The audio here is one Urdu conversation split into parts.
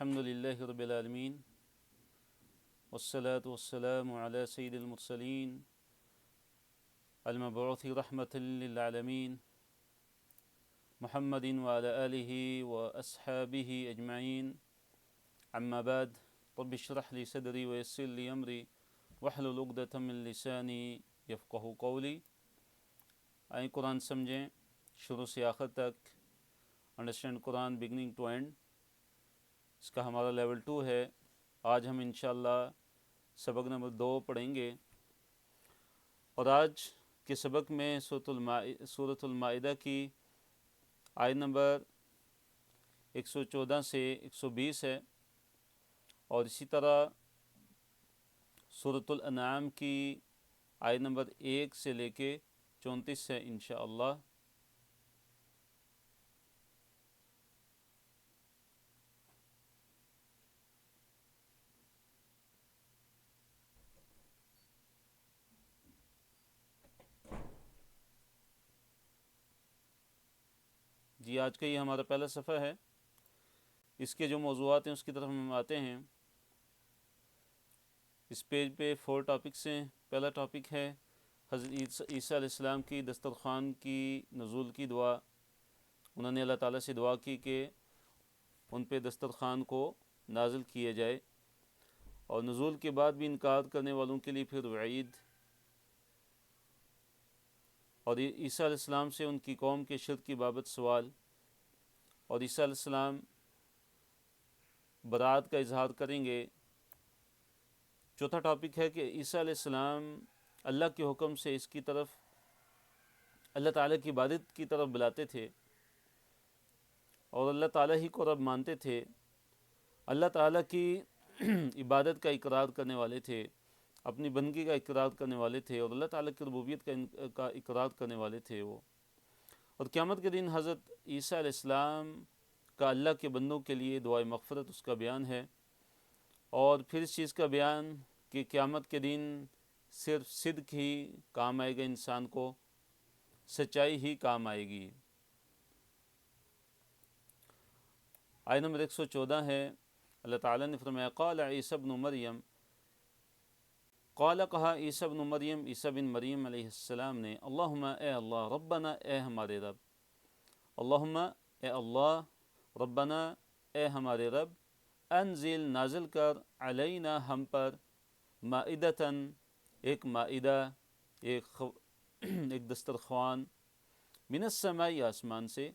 الحمد لله رب العالمين والصلاة والسلام على سيد المرسلين المبعوث رحمة للعالمين محمد وعلى آله وأصحابه أجمعين. أما بعد، رب اشرح لي صدري ويسر لي أمري واحلل عقدة من لساني يفقهوا قولي. آئیں قرآن سمجھیں شروع سے آخر تک. Understand Quran beginning to end, اس کا ہمارا لیول 2 ہے. آج ہم انشاءاللہ سبق نمبر 2 پڑھیں گے، اور آج کے سبق میں سورۃ المائدہ کی آیت نمبر 114 سے 120 ہے، اور اسی طرح سورۃ الانعام کی آیت نمبر 1 سے لے کے 34 ہے انشاءاللہ. جی، آج کا یہ ہمارا پہلا صفحہ ہے. اس کے جو موضوعات ہیں اس کی طرف ہم آتے ہیں. اس پیج پہ 4 ٹاپکس ہیں. پہلا ٹاپک ہے حضرت عیسیٰ علیہ السلام کی دسترخوان کی نزول کی دعا. انہوں نے اللہ تعالیٰ سے دعا کی کہ ان پہ دسترخوان کو نازل کیا جائے، اور نزول کے بعد بھی انکار کرنے والوں کے لیے پھر وعید، اور عیسیٰ علیہ السلام سے ان کی قوم کے شرک کی بابت سوال، اور عیسیٰ علیہ السلام برات کا اظہار کریں گے. چوتھا ٹاپک ہے کہ عیسیٰ علیہ السلام اللہ کے حکم سے اس کی طرف، اللہ تعالیٰ کی عبادت کی طرف بلاتے تھے، اور اللہ تعالیٰ ہی کو رب مانتے تھے. اللہ تعالیٰ کی عبادت کا اقرار کرنے والے تھے، اپنی بندگی کا اقرار کرنے والے تھے، اور اللہ تعالیٰ کی ربوبیت کا اقرار کرنے والے تھے وہ. اور قیامت کے دن حضرت عیسیٰ علیہ السلام کا اللہ کے بندوں کے لیے دعائے مغفرت اس کا بیان ہے، اور پھر اس چیز کا بیان کہ قیامت کے دن صرف صدق ہی کام آئے گا، انسان کو سچائی ہی کام آئے گی. آیت نمبر 114 ہے. اللہ تعالیٰ نے فرمایا قال عیسیٰ ابن مریم، قال کہا عیسیٰ ابن مریم، عیسیٰ بن مریم علیہ السلام نے، اللہم اے اللہ، ربنا اے ہمارے رب، اللہم اے اللہ، ربنا اے ہمارے رب، انزل نازل کر، علینا ہم پر، مائدتاً ایک مائدہ، ایک دسترخوان، من السماء آسمان سے،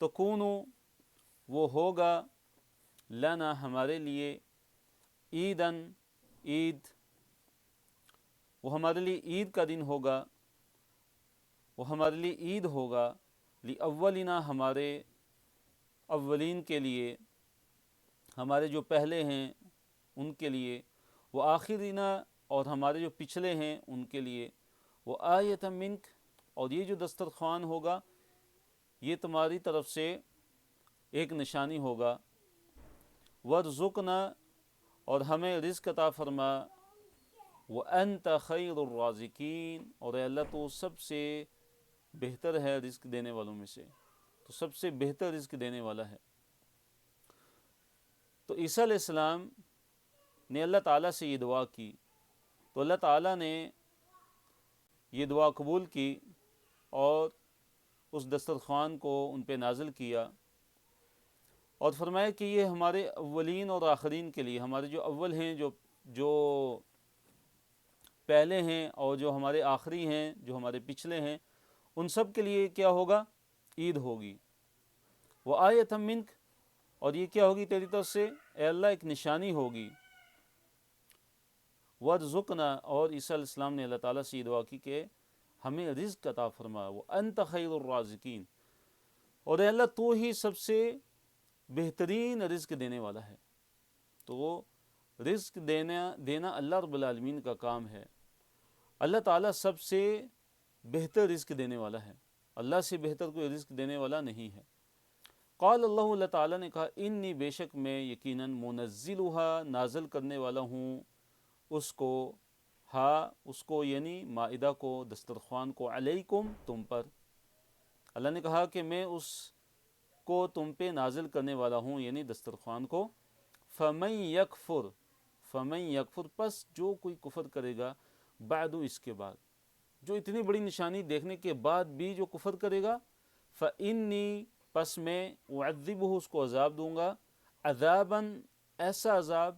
تکونو وہ ہوگا، لنا ہمارے لیے، عیداً عید، وہ ہمارے لیے عید کا دن ہوگا، وہ ہمارے لیے عید ہوگا، لأولنا ہمارے اولین کے لیے، ہمارے جو پہلے ہیں ان کے لیے، وہ آخرنا اور ہمارے جو پچھلے ہیں ان کے لیے، وہ آیۃ منک، اور یہ جو دسترخوان ہوگا یہ تمہاری طرف سے ایک نشانی ہوگا، وارزقنا اور ہمیں رزق عطا فرما، وانت خیر الرازقین، اور اے اللہ تو سب سے بہتر ہے رزق دینے والوں میں سے، تو سب سے بہتر رزق دینے والا ہے. تو عیسیٰ علیہ السلام نے اللہ تعالیٰ سے یہ دعا کی، تو اللہ تعالیٰ نے یہ دعا قبول کی اور اس دسترخوان کو ان پہ نازل کیا، اور فرمایا کہ یہ ہمارے اولین اور آخرین کے لیے، ہمارے جو اول ہیں، جو پہلے ہیں، اور جو ہمارے آخری ہیں، جو ہمارے پچھلے ہیں، ان سب کے لیے کیا ہوگا؟ عید ہوگی. وہ آیۃ منک، اور یہ کیا ہوگی تیری طرف سے اے اللہ؟ ایک نشانی ہوگی. وارزقنا، اور عیسیٰ علیہ السلام نے اللہ تعالیٰ سے یہ دعا کی کہ ہمیں رزق عطا فرما، وانت خیر الرازقین، اور اے اللہ تو ہی سب سے بہترین رزق دینے والا ہے. تو رزق دینا اللہ رب العالمین کا کام ہے. اللہ تعالیٰ سب سے بہتر رزق دینے والا ہے، اللہ سے بہتر کوئی رزق دینے والا نہیں ہے. قال اللہ تعالیٰ نے کہا انی بے شک میں یقیناً منزلها نازل کرنے والا ہوں اس کو، اس کو یعنی مائدہ کو، دسترخوان کو، علیکم تم پر. اللہ نے کہا کہ میں اس کو تم پہ نازل کرنے والا ہوں، یعنی دسترخوان کو. فمن یکفر، فمن یکفر، پس جو کوئی کفر کرے گا، بعد، اس کے بعد، جو اتنی بڑی نشانی دیکھنے کے بعد بھی جو کفر کرے گا، فإنی، پس میں، اعذبہ، اس کو عذاب دوں گا، عذاباً، ایسا عذاب،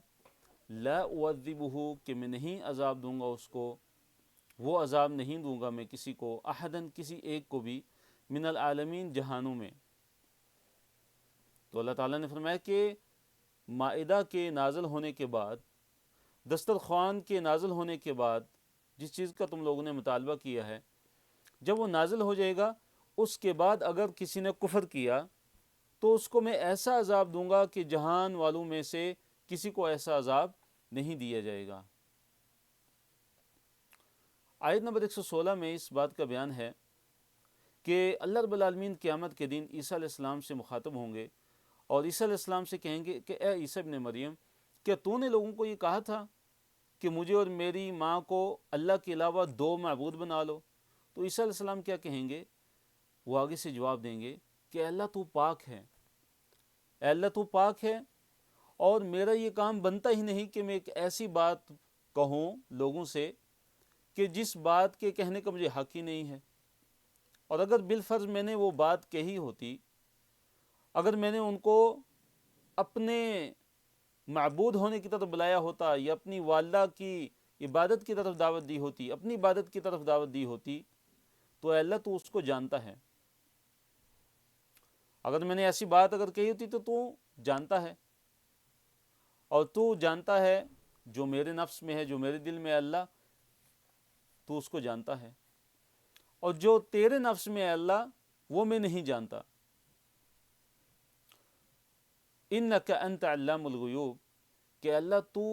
لا اعذبہ، کہ میں نہیں عذاب دوں گا اس کو، وہ عذاب نہیں دوں گا میں کسی کو، احداً، کسی ایک کو بھی، من العالمین، جہانوں میں۔ تو اللہ تعالیٰ نے فرمایا کہ مائدہ کے نازل ہونے کے بعد، دسترخوان کے نازل ہونے کے بعد، جس چیز کا تم لوگوں نے مطالبہ کیا ہے، جب وہ نازل ہو جائے گا، اس کے بعد اگر کسی نے کفر کیا تو اس کو میں ایسا عذاب دوں گا کہ جہان والوں میں سے کسی کو ایسا عذاب نہیں دیا جائے گا۔ آیت نمبر 116 میں اس بات کا بیان ہے کہ اللہ رب العالمین قیامت کے دن عیسیٰ علیہ السلام سے مخاطب ہوں گے اور عیسیٰ علیہ السلام سے کہیں گے کہ اے عیسیٰ ابن مریم، کیا تو نے لوگوں کو یہ کہا تھا کہ مجھے اور میری ماں کو اللہ کے علاوہ دو معبود بنا لو؟ تو عیسیٰ علیہ السلام کیا کہیں گے؟ وہ آگے سے جواب دیں گے کہ اے اللہ تو پاک ہے، اے اللہ تو پاک ہے، اور میرا یہ کام بنتا ہی نہیں کہ میں ایک ایسی بات کہوں لوگوں سے کہ جس بات کے کہنے کا مجھے حق ہی نہیں ہے، اور اگر بالفرض میں نے وہ بات کہی ہوتی، اگر میں نے ان کو اپنے معبود ہونے کی طرف بلایا ہوتا یا اپنی والدہ کی عبادت کی طرف دعوت دی ہوتی، اپنی عبادت کی طرف دعوت دی ہوتی، تو اے اللہ تو اس کو جانتا ہے، اگر میں نے ایسی بات اگر کہی ہوتی تو جانتا ہے، اور تو جانتا ہے جو میرے نفس میں ہے، جو میرے دل میں ہے اللہ، تو اس کو جانتا ہے، اور جو تیرے نفس میں ہے اللہ، وہ میں نہیں جانتا۔ انک انت علام الغیوب، کہ اللہ تو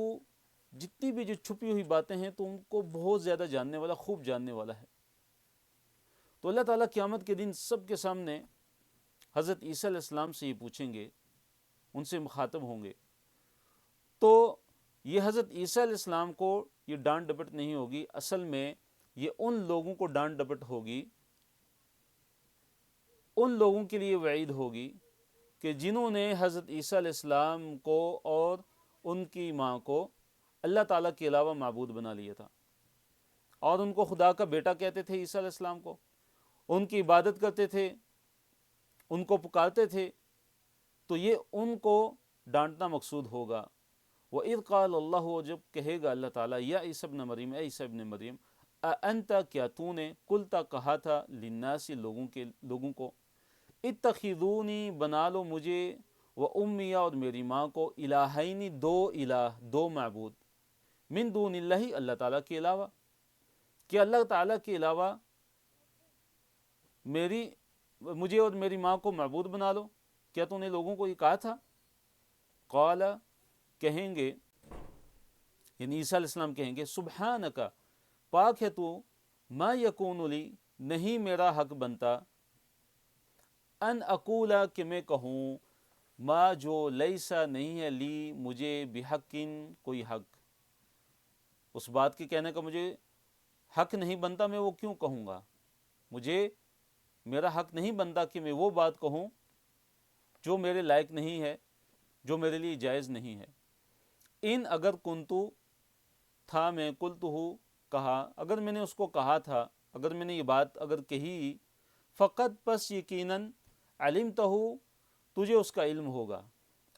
جتنی بھی جو چھپی ہوئی باتیں ہیں تو ان کو بہت زیادہ جاننے والا، خوب جاننے والا ہے۔ تو اللہ تعالیٰ قیامت کے دن سب کے سامنے حضرت عیسیٰ علیہ السلام سے یہ پوچھیں گے، ان سے مخاطب ہوں گے، تو یہ حضرت عیسیٰ علیہ السلام کو یہ ڈانٹ ڈپٹ نہیں ہوگی، اصل میں یہ ان لوگوں کو ڈانٹ ڈپٹ ہوگی، ان لوگوں کے لیے وعید ہوگی کہ جنہوں نے حضرت عیسیٰ علیہ السلام کو اور ان کی ماں کو اللہ تعالیٰ کے علاوہ معبود بنا لیا تھا، اور ان کو خدا کا بیٹا کہتے تھے، عیسیٰ علیہ السلام کو، ان کی عبادت کرتے تھے، ان کو پکارتے تھے، تو یہ ان کو ڈانٹنا مقصود ہوگا۔ وَإِذْ قَالَ اللَّهُ، جب کہے گا اللہ تعالیٰ، یا عیسیٰ ابن مریم، اے عیسیٰ ابن مریم، اَأَنْتَ، کیا تو نے، قُلْتَ، کہا تھا، لِلنَّاسِ، لوگوں کو، اتخذونی، بنا لو مجھے، وَأُمِّيَ، اور میری ماں کو، الہین، دو الہ، دو معبود، من دون اللہ، اللہ تعالیٰ کے علاوہ، کہ اللہ تعالیٰ کے علاوہ مجھے اور میری ماں کو معبود بنا لو، کیا تو نے لوگوں کو یہ کہا تھا؟ قال، کہیں گے، یعنی عیسیٰ علیہ السلام کہیں گے، سبحانک، پاک ہے تو، ما یکون لی، نہیں میرا حق بنتا، ان اقولا، کہ میں کہوں، ما، جو، لیسا، نہیں ہے، لی، مجھے، بحقن، کوئی حق، اس بات کے کہنے کا مجھے حق نہیں بنتا، میں وہ کیوں کہوں گا، مجھے میرا حق نہیں بنتا کہ میں وہ بات کہوں جو میرے لائق نہیں ہے، جو میرے لیے جائز نہیں ہے۔ ان، اگر کنتو، تھا میں، قلتہ، کہا، اگر میں نے اس کو کہا تھا، اگر میں نے یہ بات اگر کہی، فقط، پس، یقیناً، علمتہ، تجھے اس کا علم ہوگا،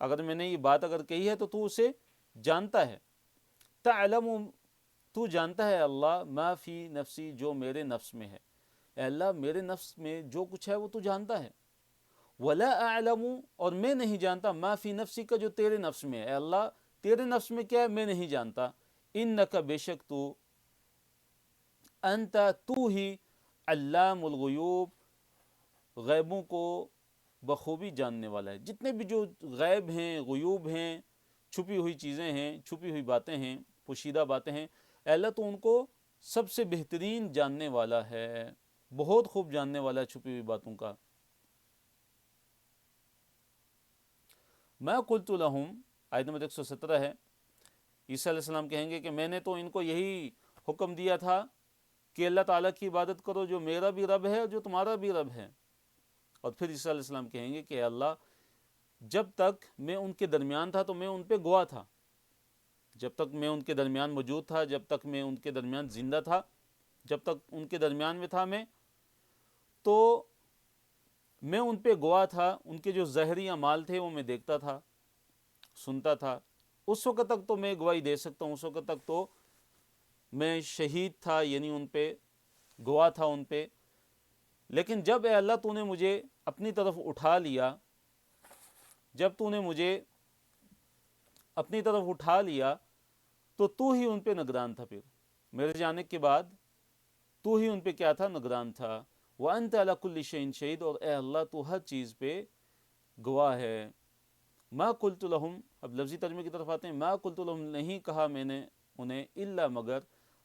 اگر میں نے یہ بات اگر کہی ہے تو اسے جانتا ہے، تعلم، تو جانتا ہے اللہ، ما فی نفسی، جو میرے نفس میں ہے، اے اللہ میرے نفس میں جو کچھ ہے وہ تو جانتا ہے، ولا اعلم، اور میں نہیں جانتا، ما فی نفسی، کا جو تیرے نفس میں ہے، اے اللہ تیرے نفس میں کیا ہے میں نہیں جانتا، انک، بے شک تو، انت، تو ہی، علام الغیوب، غیبوں کو بخوبی جاننے والا ہے، جتنے بھی جو غیب ہیں، غیوب ہیں، چھپی ہوئی چیزیں ہیں، چھپی ہوئی باتیں ہیں، پوشیدہ باتیں ہیں، اے اللہ تو ان کو سب سے بہترین جاننے والا ہے، بہت خوب جاننے والا ہے چھپی ہوئی باتوں کا۔ میں قلت لہم، آیت نمبر 117 ہے، عیسیٰ علیہ السلام کہیں گے کہ میں نے تو ان کو یہی حکم دیا تھا کہ اللہ تعالیٰ کی عبادت کرو جو میرا بھی رب ہے اور جو تمہارا بھی رب ہے، اور پھر عیسیٰ علیہ السلام کہیں گے کہ اے اللہ جب تک میں ان کے درمیان تھا تو میں ان پہ گواہ تھا، جب تک میں ان کے درمیان موجود تھا، جب تک میں ان کے درمیان زندہ تھا، جب تک ان کے درمیان میں تھا میں، تو میں ان پہ گواہ تھا، ان کے جو ظاہری اعمال تھے وہ میں دیکھتا تھا، سنتا تھا۔ اس وقت تک تو میں گواہی دے سکتا ہوں، اس وقت تک تو میں شہید تھا، یعنی ان پہ گواہ تھا ان پہ۔ لیکن جب اے اللہ تو نے مجھے اپنی طرف اٹھا لیا، جب تو نے مجھے اپنی طرف اٹھا لیا تو ہی ان پہ نگران تھا، پھر میرے جانے کے بعد تو ہی ان پہ کیا تھا؟ نگران تھا۔ وَأَنْتَ عَلَى كُلِّ شَيْءٍ شَهِيدٌ، اور اے اللہ تو ہر چیز پہ گواہ ہے۔ ما قلت لہم، اب لفظی ترجمے کی طرف آتے ہیں، ما قلت لہم، نہیں کہا میں نے انہیں، الا مگر،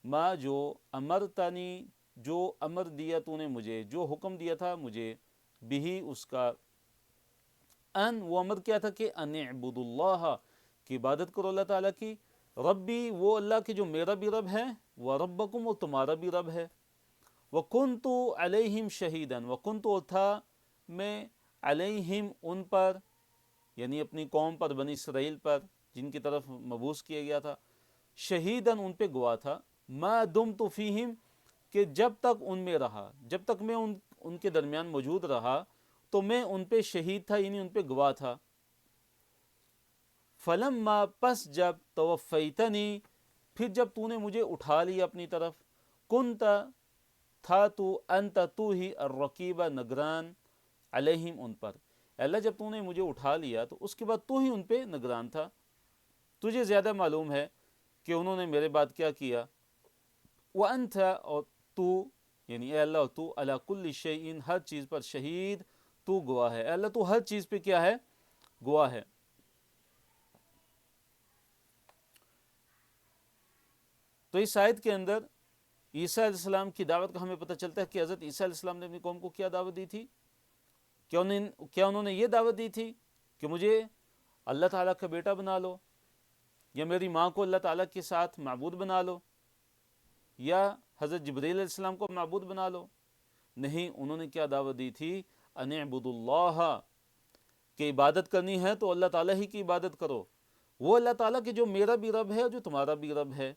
ما جو، امرتنی، جو امر دیا تو نے مجھے، جو حکم دیا تھا مجھے، بھی اس کا، ان، وہ امر کیا تھا کہ ان اعبدوا اللہ، کی عبادت کرو اللہ تعالیٰ کی، ربی، وہ اللہ کی جو میرا بھی رب ہے، وربکم، وہ تمہارا بھی رب ہے، وکنت علیہم شہیدا، وکنت، اور تھا میں، علیہم، ان پر، یعنی اپنی قوم پر، بنی اسرائیل پر جن کی طرف مبعوث کیا گیا تھا، شہیداً، ان پہ گواہ تھا، ما دمت فیہم، کہ جب تک ان میں رہا، جب تک میں ان کے درمیان موجود رہا تو میں ان پہ شہید تھا، یعنی ان پہ گواہ تھا۔ فلما، پس جب، توفیتنی، پھر جب تو نے مجھے اٹھا لیا اپنی طرف، کنت، تھا تو، انت، تو ہی، الرقیب، نگران، علیہم، ان پر۔ اے اللہ جب تو نے مجھے اٹھا لیا تو اس کے بعد تو ہی ان پہ نگران تھا، تجھے زیادہ معلوم ہے کہ انہوں نے میرے بعد کیا کیا۔ وانت، اور تو، یعنی اے اللہ تو، علی کل شیء، ہر چیز پر، شہید، تو گواہ ہے۔ اے اللہ تو ہر چیز پہ کیا ہے؟ گواہ ہے۔ تو اس آیت کے اندر عیسیٰ علیہ السلام کی دعوت کا ہمیں پتہ چلتا ہے کہ حضرت عیسیٰ علیہ السلام نے اپنی قوم کو کیا دعوت دی تھی؟ کیا انہوں نے یہ دعوت دی تھی کہ مجھے اللہ تعالیٰ کا بیٹا بنا لو، یا میری ماں کو اللہ تعالیٰ کے ساتھ معبود بنا لو، یا حضرت جبرائیل علیہ السلام کو معبود بنا لو؟ نہیں، انہوں نے کیا دعوت دی تھی؟ ان اعبدوا اللہ، کہ عبادت کرنی ہے تو اللہ تعالیٰ ہی کی عبادت کرو، وہ اللہ تعالیٰ کہ جو میرا بھی رب ہے اور جو تمہارا بھی رب ہے،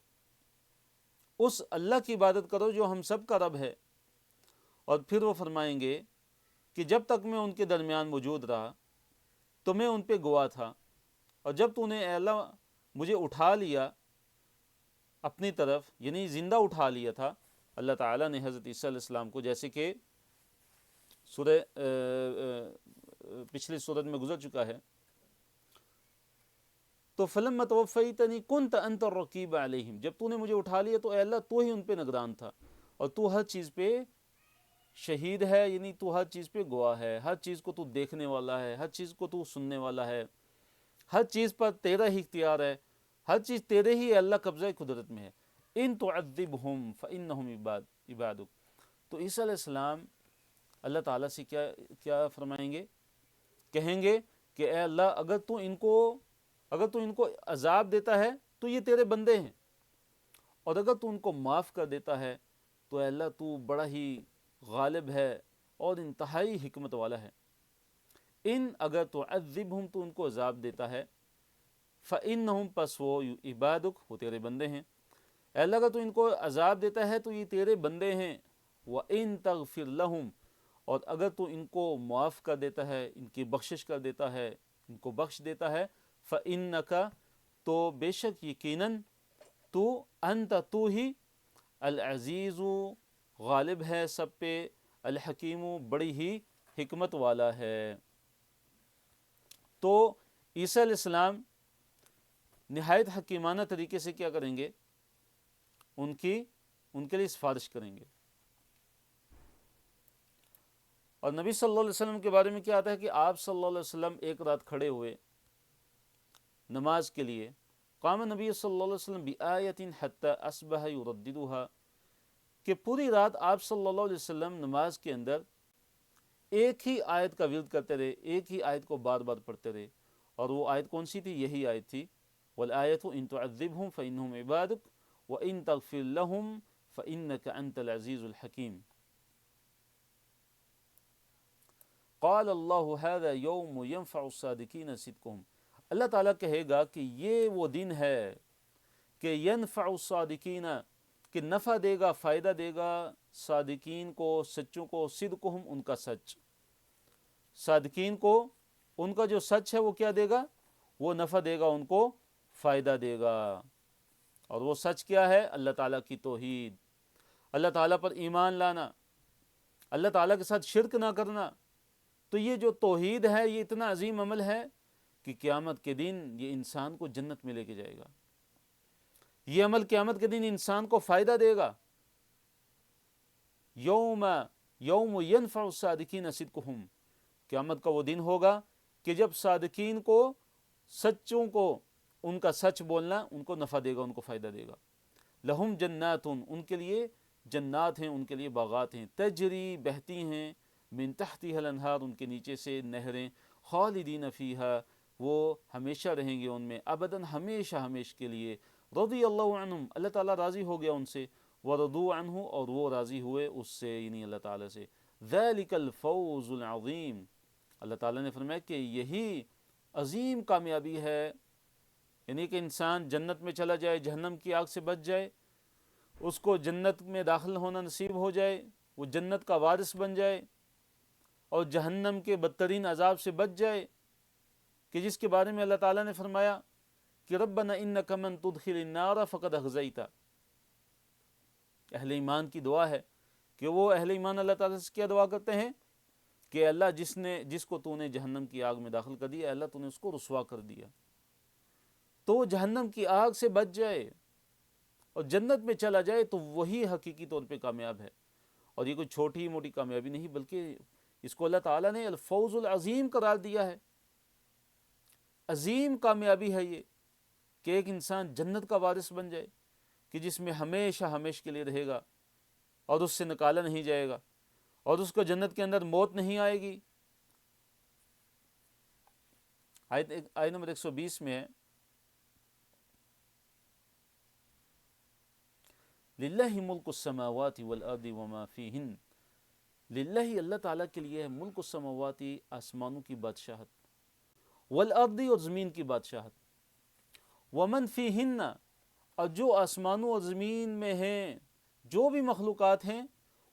اس اللہ کی عبادت کرو جو ہم سب کا رب ہے۔ اور پھر وہ فرمائیں گے کہ جب تک میں ان کے درمیان موجود رہا تو میں ان پہ گواہ تھا، اور جب تو نے اے اللہ مجھے اٹھا لیا اپنی طرف، یعنی زندہ اٹھا لیا تھا اللہ تعالیٰ نے حضرت عیسیٰ علیہ السلام کو، جیسے کہ سورہ پچھلی سورت میں گزر چکا ہے، تو فلما توفیتنی کنت انت الرقیب علیہم، جب تو نے مجھے اٹھا لیا تو اے اللہ تو ہی ان پہ نگران تھا، اور تو ہر چیز پہ شہید ہے، یعنی تو ہر چیز پہ گواہ ہے، ہر چیز کو تو دیکھنے والا ہے، ہر چیز کو تو سننے والا ہے، ہر چیز پر تیرا ہی اختیار ہے، ہر چیز تیرے ہی اللہ قبضہ قدرت میں ہے۔ ان تعذبہم فانہم عبادک، تو عیسیٰ علیہ السلام اللہ تعالیٰ سے کیا فرمائیں گے؟ کہیں گے کہ اے اللہ اگر تو ان کو عذاب دیتا ہے تو یہ تیرے بندے ہیں، اور اگر تو ان کو معاف کر دیتا ہے تو اے اللہ تو بڑا ہی غالب ہے اور انتہائی حکمت والا ہے۔ ان، اگر تو عذبہم، تو ان کو عذاب دیتا ہے، فانہم، پس وہ، عبادک، وہ تیرے بندے ہیں۔ اے اللہ اگر تو ان کو عذاب دیتا ہے تو یہ تیرے بندے ہیں۔ وَإِن تَغْفِرْ لَهُمْ، اور اگر تو ان کو معاف کر دیتا ہے، ان کی بخشش کر دیتا ہے، ان کو بخش دیتا ہے، فَإِنَّكَ، تو بے شک یقیناً تو، انت، تو ہی، العزیز، غالب ہے سب پہ، الحکیم، بڑی ہی حکمت والا ہے۔ تو عیسیٰ علیہ السلام نہایت حکیمانہ طریقے سے کیا کریں گے؟ ان کے لیے سفارش کریں گے۔ اور نبی صلی اللہ علیہ وسلم کے بارے میں کیا آتا ہے کہ آپ صلی اللہ علیہ وسلم ایک رات کھڑے ہوئے نماز کے لیے، قام نبی صلی اللہ علیہ وسلم بآیۃ حتی اصبح یرددها، کہ پوری رات آپ صلی اللہ علیہ وسلم نماز کے اندر ایک ہی آیت کا ورد کرتے رہے، ایک ہی آیت کو بار بار پڑھتے رہے، اور وہ آیت کون سی تھی؟ یہی آیت تھی، والآیۃ ان تعذبہم فانہم عبادک وان تغفر لہم فانک انت العزیز الحکیم۔ قال اللہ ھذا یوم ینفع الصادقین صدقہم، اللہ تعالیٰ کہے گا کہ یہ وہ دن ہے کہ ینفع الصادقین، کہ نفع دے گا، فائدہ دے گا صادقین کو، سچوں کو، صدقہم ان کا سچ، صادقین کو ان کا جو سچ ہے وہ کیا دے گا؟ وہ نفع دے گا، ان کو فائدہ دے گا۔ اور وہ سچ کیا ہے؟ اللہ تعالیٰ کی توحید، اللہ تعالیٰ پر ایمان لانا، اللہ تعالیٰ کے ساتھ شرک نہ کرنا۔ تو یہ جو توحید ہے یہ اتنا عظیم عمل ہے کہ قیامت کے دن یہ انسان کو جنت میں لے کے جائے گا، یہ عمل قیامت کے دن انسان کو فائدہ دے گا۔ یوم ینفع الصادقین صدقہم، قیامت کا وہ دن ہوگا کہ جب صادقین کو، سچوں کو، ان کا سچ بولنا ان کو نفع دے گا، ان کو فائدہ دے گا۔ لہم جنات، ان کے لیے جنات ہیں، ان کے لیے باغات ہیں، تجری بہتی ہیں، من تحتها الانہار، ان کے نیچے سے نہریں، خالدین فیہا، وہ ہمیشہ رہیں گے ان میں، ابداً، ہمیشہ ہمیشہ کے لیے۔ رضی اللہ عنہم، اللہ تعالیٰ راضی ہو گیا ان سے، ورضوا عنہ، اور وہ راضی ہوئے اس سے، یعنی اللہ تعالیٰ سے۔ ذالک الفوز العظیم، اللہ تعالیٰ نے فرمایا کہ یہی عظیم کامیابی ہے، یعنی کہ انسان جنت میں چلا جائے، جہنم کی آگ سے بچ جائے، اس کو جنت میں داخل ہونا نصیب ہو جائے، وہ جنت کا وارث بن جائے، اور جہنم کے بدترین عذاب سے بچ جائے، کہ جس کے بارے میں اللہ تعالیٰ نے فرمایا کہ ربنا انک من تدخل النار فقد اخزیتہ۔ اہل ایمان کی دعا ہے کہ وہ اہل ایمان اللہ تعالیٰ سے کیا دعا کرتے ہیں کہ اللہ جس کو تو نے جہنم کی آگ میں داخل کر دیا، اللہ تو نے اس کو رسوا کر دیا، تو وہ جہنم کی آگ سے بچ جائے اور جنت میں چلا جائے، تو وہی حقیقی طور پہ کامیاب ہے۔ اور یہ کوئی چھوٹی موٹی کامیابی نہیں، بلکہ اس کو اللہ تعالیٰ نے الفوز العظیم قرار دیا ہے۔ عظیم کامیابی ہے یہ کہ ایک انسان جنت کا وارث بن جائے، کہ جس میں ہمیشہ ہمیشہ کے لیے رہے گا اور اس سے نکالا نہیں جائے گا، اور اس کو جنت کے اندر موت نہیں آئے گی۔ آیت نمبر 120 میں ہے، للہ ملک السماوات والارض وما فیہن، للہ اللہ تعالیٰ کے لیے ہے ملک السماوات، آسمانوں کی بادشاہت، والارض، اور زمین کی بادشاہت، ومن فیہن، اور جو آسمانوں اور زمین میں ہیں، جو بھی مخلوقات ہیں،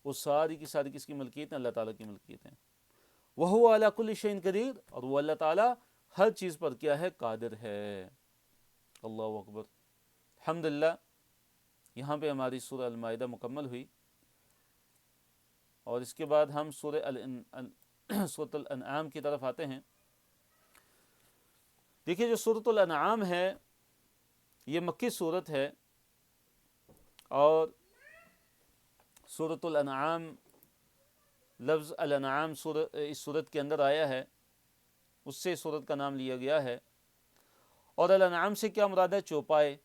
وہ ساری کی ساری کس کی ملکیت ہیں؟ اللہ تعالیٰ کی ملکیت ہیں۔ وَهُوَ عَلَى كُلِّ شَيْءٍ قَدِيرٌ، اور وہ اللہ تعالیٰ ہر چیز پر کیا ہے؟ قادر ہے۔ اللہ اکبر، الحمدللہ۔ یہاں پہ ہماری سورہ المائدہ مکمل ہوئی، اور اس کے بعد ہم سورہ الانعام کی طرف آتے ہیں۔ دیکھیے جو سورۃ الانعام ہے یہ مکی صورت ہے، اور سورۃ الانعام، لفظ الانعام اس صورت کے اندر آیا ہے، اس سے اس صورت کا نام لیا گیا ہے۔ اور الانعام سے کیا مراد ہے؟ چوپائے،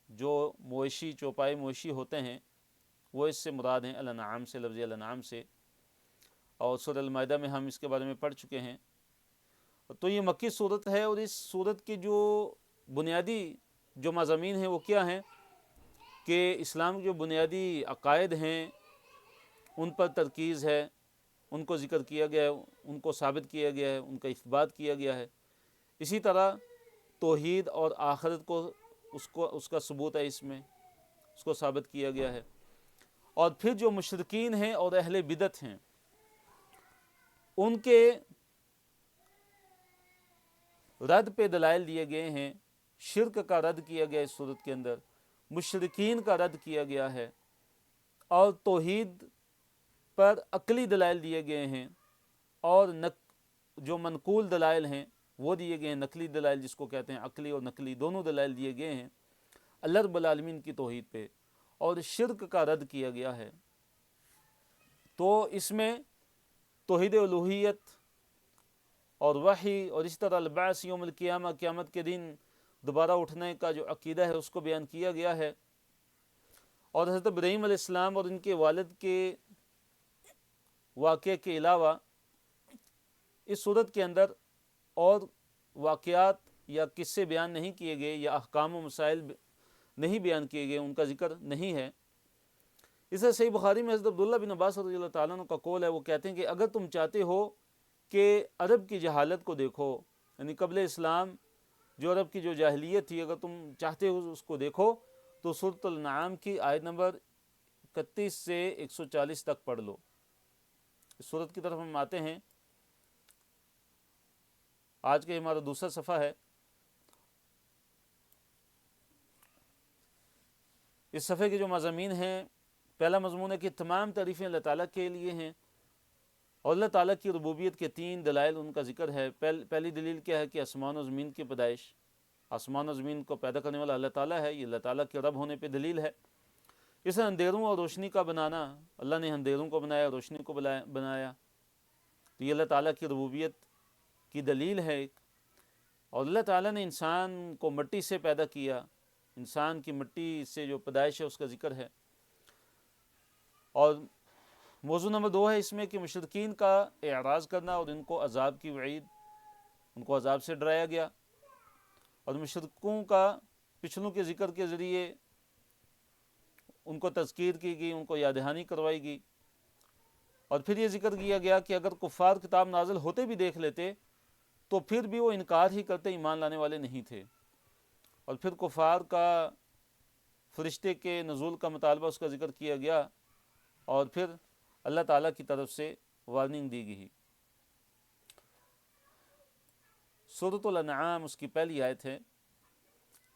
جو مویشی، چوپائے مویشی ہوتے ہیں، وہ اس سے مراد ہیں، الانعام سے، لفظ الانعام سے۔ اور سورہ المائدہ میں ہم اس کے بارے میں پڑھ چکے ہیں۔ تو یہ مکی صورت ہے، اور اس صورت کی جو بنیادی جو مضامین ہیں وہ کیا ہیں کہ اسلام کے جو بنیادی عقائد ہیں ان پر ترکیز ہے، ان کو ذکر کیا گیا ہے، ان کو ثابت کیا گیا ہے، ان کا اثبات کیا گیا ہے۔ اسی طرح توحید اور آخرت کو اس کا ثبوت ہے، اس میں اس کو ثابت کیا گیا ہے۔ اور پھر جو مشرکین ہیں اور اہل بدعت ہیں ان کے رد پہ دلائل دیے گئے ہیں، شرک کا رد کیا گیا اس صورت کے اندر، مشرکین کا رد کیا گیا ہے، اور توحید پر عقلی دلائل دیے گئے ہیں، اور جو منقول دلائل ہیں وہ دیے گئے ہیں، نقلی دلائل جس کو کہتے ہیں، عقلی اور نقلی دونوں دلائل دیے گئے ہیں اللہ رب العالمین کی توحید پہ، اور شرک کا رد کیا گیا ہے۔ تو اس میں توحید الوہیت اور وحی، اور اس طرح البعث یوم القیامہ، قیامت کے دن دوبارہ اٹھنے کا جو عقیدہ ہے اس کو بیان کیا گیا ہے۔ اور حضرت ابراہیم علیہ السلام اور ان کے والد کے واقعے کے علاوہ اس صورت کے اندر اور واقعات یا قصے بیان نہیں کیے گئے، یا احکام و مسائل نہیں بیان کیے گئے، ان کا ذکر نہیں ہے۔ اسے صحیح بخاری میں حضرت عبداللہ بن عباس رضی اللہ تعالیٰ عنہ کا قول ہے، وہ کہتے ہیں کہ اگر تم چاہتے ہو کہ عرب کی جہالت کو دیکھو، یعنی قبل اسلام جو عرب کی جو جاہلیت تھی، اگر تم چاہتے ہو اس کو دیکھو تو سورۃ الانعام کی آیت نمبر 31 سے 140 تک پڑھ لو۔ اس سورت کی طرف ہم آتے ہیں، آج کے ہمارا دوسرا صفحہ ہے۔ اس صفحے کے جو مضامین ہیں، پہلا مضمون ہے کہ تمام تعریفیں اللہ تعالیٰ کے لیے ہیں، اور اللہ تعالیٰ کی ربوبیت کے 3 دلائل ان کا ذکر ہے۔ پہلی دلیل کیا ہے کہ آسمان و زمین کی پیدائش، آسمان و زمین کو پیدا کرنے والا اللہ تعالیٰ ہے، یہ اللہ تعالیٰ کے رب ہونے پہ دلیل ہے۔ اسے اندھیروں اور روشنی کا بنانا، اللہ نے اندھیروں کو بنایا، روشنی کو بنایا، تو یہ اللہ تعالیٰ کی ربوبیت کی دلیل ہے ایک۔ اور اللہ تعالیٰ نے انسان کو مٹی سے پیدا کیا، انسان کی مٹی سے جو پیدائش ہے اس کا ذکر ہے۔ اور موضوع نمبر 2 ہے اس میں کہ مشرکین کا اعراض کرنا اور ان کو عذاب کی وعید، ان کو عذاب سے ڈرایا گیا، اور مشرکوں کا پچھلوں کے ذکر کے ذریعے ان کو تذکیر کی گئی، ان کو یاد دہانی کروائی گئی، اور پھر یہ ذکر کیا گیا کہ اگر کفار کتاب نازل ہوتے بھی دیکھ لیتے تو پھر بھی وہ انکار ہی کرتے، ایمان لانے والے نہیں تھے۔ اور پھر کفار کا فرشتے کے نزول کا مطالبہ، اس کا ذکر کیا گیا، اور پھر اللہ تعالیٰ کی طرف سے وارننگ دی گئی۔ سورۃ الانعام اس کی پہلی آیت ہے۔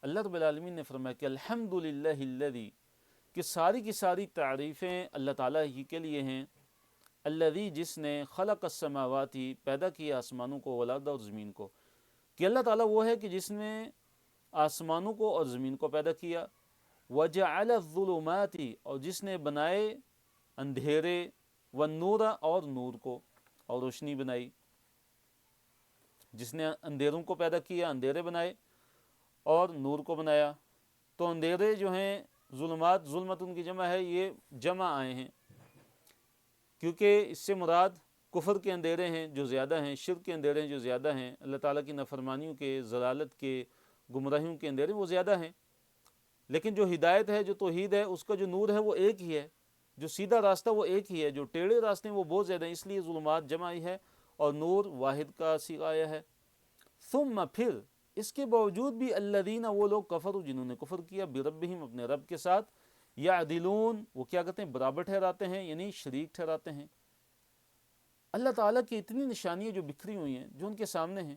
اللہ رب العالمین نے فرمایا کہ الحمدللہ الذی، کہ ساری کی ساری تعریفیں اللہ تعالیٰ ہی کے لیے ہیں، الذی، جس نے خلق السماوات، پیدا کیا آسمانوں کو، والارض، اور زمین کو، کہ اللہ تعالیٰ وہ ہے کہ جس نے آسمانوں کو اور زمین کو پیدا کیا، وجعل الظلمات، اور جس نے بنائے اندھیرے، والنور، اور نور کو، اور روشنی بنائی۔ جس نے اندھیروں کو پیدا کیا، اندھیرے بنائے، اور نور کو بنایا۔ تو اندھیرے جو ہیں ظلمات، ظلمت ان کی جمع ہے، یہ جمع آئے ہیں کیونکہ اس سے مراد کفر کے اندھیرے ہیں جو زیادہ ہیں، شرک کے اندھیرے ہیں جو زیادہ ہیں، اللہ تعالیٰ کی نافرمانیوں کے، ضلالت کے، گمراہیوں کے اندھیرے وہ زیادہ ہیں۔ لیکن جو ہدایت ہے، جو توحید ہے، اس کا جو نور ہے وہ ایک ہی ہے، جو سیدھا راستہ وہ ایک ہی ہے، جو ٹیڑھے راستے ہیں وہ بہت زیادہ ہیں، اس لیے ظلمات جمع آئی ہے اور نور واحد کا صیغہ آیا ہے۔ ثم، پھر اس کے باوجود بھی الذین، وہ لوگ، کفروا، جنہوں نے کفر کیا، بربہم، اپنے رب کے ساتھ، یعدلون، وہ کیا کہتے ہیں، برابر ٹھہراتے ہیں، یعنی شریک ٹھہراتے ہیں۔ اللہ تعالیٰ کی اتنی نشانیاں جو بکھری ہوئی ہیں، جو ان کے سامنے ہیں،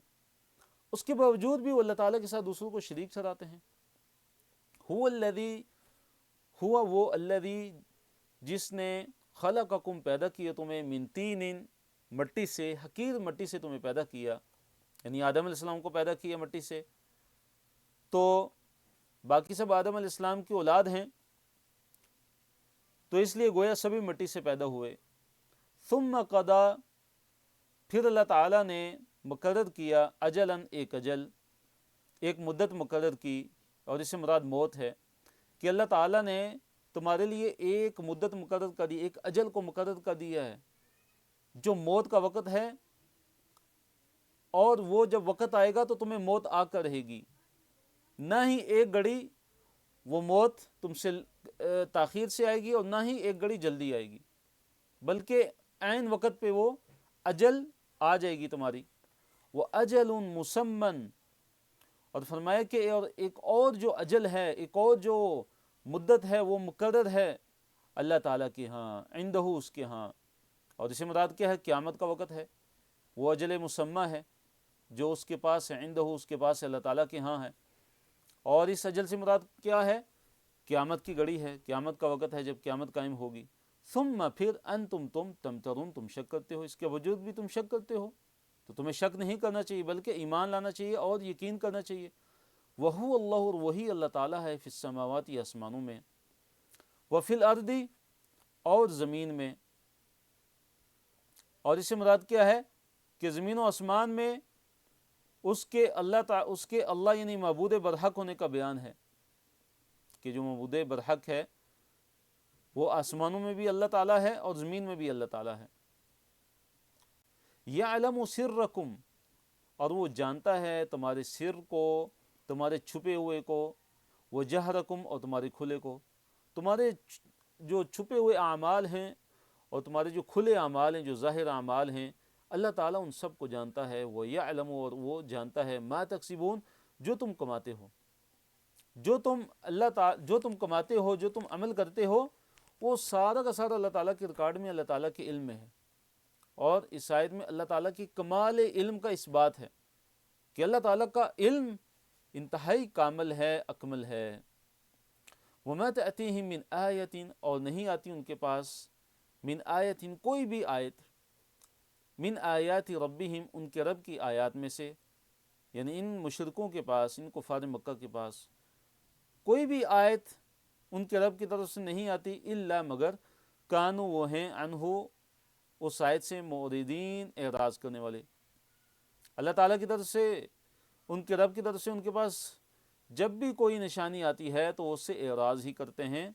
اس کے باوجود بھی وہ اللہ تعالیٰ کے ساتھ دوسروں کو شریک ٹھہراتے ہیں۔ هو الذی، ہوا وہ، الذی، جس نے خلقکم، پیدا کیا تمہیں، من طین، مٹی سے، حقیر مٹی سے تمہیں پیدا کیا، یعنی آدم علیہ السلام کو پیدا کیا مٹی سے، تو باقی سب آدم علیہ السلام کی اولاد ہیں، تو اس لیے گویا سبھی مٹی سے پیدا ہوئے۔ ثم قضا، پھر اللہ تعالیٰ نے مقرر کیا، اجلاً، ایک اجل، ایک مدت مقرر کی، اور اس سے مراد موت ہے، کہ اللہ تعالیٰ نے تمہارے لیے ایک مدت مقرر کر دی، ایک اجل کو مقرر کر دیا ہے جو موت کا وقت ہے، اور وہ جب وقت آئے گا تو تمہیں موت آ کر رہے گی، نہ ہی ایک گھڑی وہ موت تم سے تاخیر سے آئے گی، اور نہ ہی ایک گھڑی جلدی آئے گی، بلکہ عین وقت پہ وہ اجل آ جائے گی تمہاری۔ وہ اجل مسمن، اور فرمایا کہ اور ایک اور جو اجل ہے، ایک اور جو مدت ہے، وہ مقرر ہے اللہ تعالیٰ کے ہاں، عندہ، اس کے ہاں، اور اسے مراد کیا ہے، قیامت کا وقت ہے، وہ اجل مسمى ہے جو اس کے پاس ہے، عندہ، اس کے پاس ہے، اللہ تعالیٰ کے ہاں ہے۔ اور اس اجل سے مراد کیا ہے، قیامت کی گھڑی ہے، قیامت کا وقت ہے جب قیامت قائم ہوگی۔ ثم، پھر، انتم، تم، تمترون، تم شک کرتے ہو، اس کے وجود بھی تم شک کرتے ہو، تو تمہیں شک نہیں کرنا چاہیے بلکہ ایمان لانا چاہیے اور یقین کرنا چاہیے۔ وہو اللہ، اور وہی اللہ تعالیٰ ہے، فی السماوات، آسمانوں میں، وفی الارض، اور زمین میں۔ اور اس سے مراد کیا ہے کہ زمین و آسمان میں اس کے اللہ یعنی معبود برحق ہونے کا بیان ہے، کہ جو معبود برحق ہے وہ آسمانوں میں بھی اللہ تعالیٰ ہے اور زمین میں بھی اللہ تعالیٰ ہے۔ یعلم سرکم، اور وہ جانتا ہے تمہارے سر کو، تمہارے چھپے ہوئے کو، وجہرکم، اور تمہارے کھلے کو، تمہارے جو چھپے ہوئے اعمال ہیں اور تمہارے جو کھلے اعمال ہیں، جو ظاہر اعمال ہیں، اللہ تعالیٰ ان سب کو جانتا ہے. وہ یعلم، اور وہ جانتا ہے، ما تکسبون، جو تم کماتے ہو، جو تم کماتے ہو، جو تم عمل کرتے ہو، وہ سارا کا سارا اللہ تعالیٰ کے ریکارڈ میں، اللہ تعالیٰ کے علم میں ہے. اور اس آیت میں اللہ تعالیٰ کی کمال علم کا اس بات ہے کہ اللہ تعالیٰ کا علم انتہائی کامل ہے، اکمل ہے. وَمَا تَأْتِيهِم مِّنْ آیَةٍ، اور نہیں آتی ان کے پاس، من آیتٍ، کوئی بھی آیت، من آیات ربہم، ان کے رب کی آیات میں سے، یعنی ان مشرکوں کے پاس، ان کفار مکہ کے پاس کوئی بھی آیت ان کے رب کی طرف سے نہیں آتی، الا مگر کانوا، وہ ہیں، عنہ، اس آیت سے، معرضین، اعراض کرنے والے. اللہ تعالیٰ کی طرف سے، ان کے رب کی طرف سے ان کے پاس جب بھی کوئی نشانی آتی ہے تو اس سے اعراض ہی کرتے ہیں،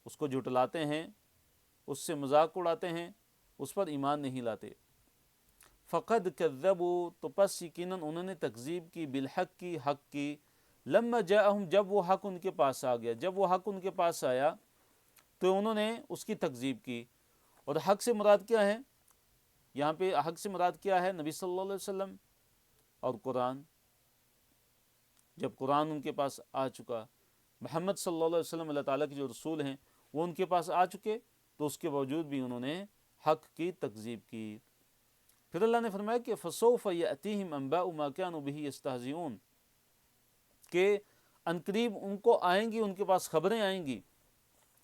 اس کو جھٹلاتے ہیں، اس سے مذاق اڑاتے ہیں، اس پر ایمان نہیں لاتے. فقد کذبوا، تو پس یقیناً انہوں نے تکذیب کی، بالحق کی، حق کی، لما جاءہم، جب وہ حق ان کے پاس آ گیا، جب وہ حق ان کے پاس آیا تو انہوں نے اس کی تکذیب کی. اور حق سے مراد کیا ہے یہاں پہ؟ حق سے مراد کیا ہے؟ نبی صلی اللہ علیہ وسلم اور قرآن. جب قرآن ان کے پاس آ چکا، محمد صلی اللہ علیہ وسلم اللہ تعالیٰ کے جو رسول ہیں وہ ان کے پاس آ چکے، تو اس کے باوجود بھی انہوں نے حق کی تکذیب کی. پھر اللہ نے فرمایا کہ فسوف یأتیہم انباء ما کانوا بہ یستہزئون، کہ عنقریب ان کو آئیں گی، ان کے پاس خبریں آئیں گی،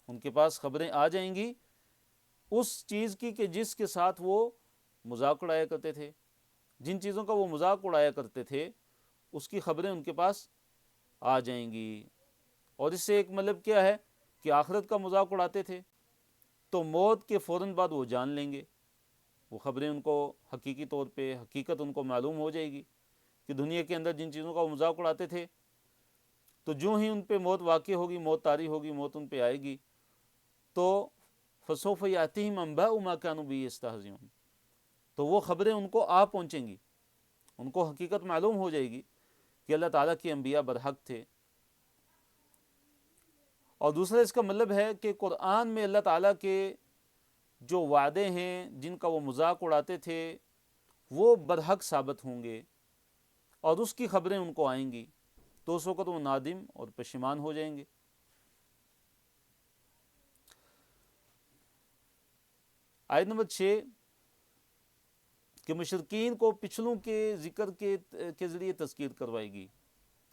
ان کے پاس خبریں آ جائیں گی اس چیز کی کہ جس کے ساتھ وہ مذاق اڑایا کرتے تھے، جن چیزوں کا وہ مذاق اڑایا کرتے تھے اس کی خبریں ان کے پاس آ جائیں گی. اور اس سے ایک مطلب کیا ہے کہ آخرت کا مذاق اڑاتے تھے تو موت کے فوراً بعد وہ جان لیں گے. وہ خبریں ان کو حقیقی طور پہ، حقیقت ان کو معلوم ہو جائے گی کہ دنیا کے اندر جن چیزوں کا وہ مذاق اڑاتے تھے، تو جو ہی ان پہ موت واقع ہوگی، موت طاری ہوگی، موت ان پہ آئے گی، تو فسوف یاتیہم انباء ما کانوا بہ یستہزئون، تو وہ خبریں ان کو آ پہنچیں گی، ان کو حقیقت معلوم ہو جائے گی کہ اللہ تعالیٰ کے انبیاء برحق تھے. اور دوسرا اس کا مطلب ہے کہ قرآن میں اللہ تعالیٰ کے جو وعدے ہیں، جن کا وہ مذاق اڑاتے تھے، وہ برحق ثابت ہوں گے اور اس کی خبریں ان کو آئیں گی، تو اس وقت وہ نادم اور پشیمان ہو جائیں گے. آیت نمبر 6 کہ مشرکین کو پچھلوں کے ذکر کے ذریعے تذکیر کروائی گی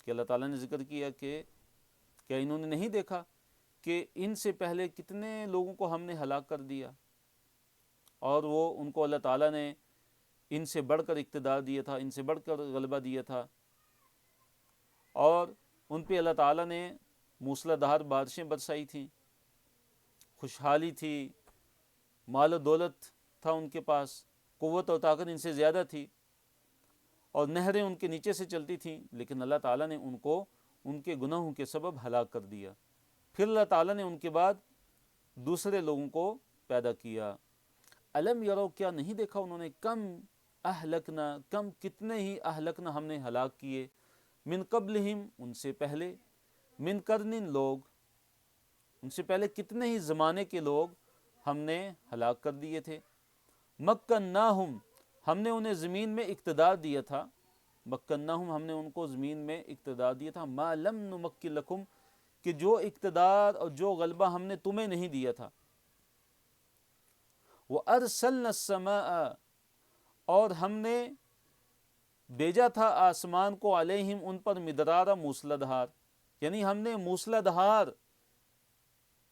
کہ اللہ تعالیٰ نے ذکر کیا کہ کیا انہوں نے نہیں دیکھا کہ ان سے پہلے کتنے لوگوں کو ہم نے ہلاک کر دیا، اور وہ ان کو اللہ تعالیٰ نے ان سے بڑھ کر اقتدار دیا تھا، ان سے بڑھ کر غلبہ دیا تھا، اور ان پہ اللہ تعالیٰ نے موسلا دھار بارشیں برسائی تھیں، خوشحالی تھی، مال و دولت تھا ان کے پاس، قوت اور طاقت ان سے زیادہ تھی، اور نہریں ان کے نیچے سے چلتی تھیں، لیکن اللہ تعالیٰ نے ان کو ان کے گناہوں کے سبب ہلاک کر دیا. پھر اللہ تعالیٰ نے ان کے بعد دوسرے لوگوں کو پیدا کیا. الم یرو، کیا نہیں دیکھا انہوں نے، کم اہلکنا، کم کتنے ہی اہلکنا ہم نے ہلاک کیے، من قبلہم ان سے پہلے، من قرن لوگ، ان سے پہلے کتنے ہی زمانے کے لوگ ہم نے ہلاک کر دیے تھے. مکناہم، ہم نے انہیں زمین میں اقتدار دیا تھا، مکناہم، ہم نے ان کو زمین میں اقتدار دیا تھا، ما لم نمکن لکم، کہ جو اقتدار اور جو غلبہ ہم نے تمہیں نہیں دیا تھا. وَأَرْسَلْنَا السَّمَاءَ، اور ہم نے بھیجا تھا آسمان کو، علیہم ان پر، مدرارا، موسلا دھار، یعنی ہم نے موسلا دھار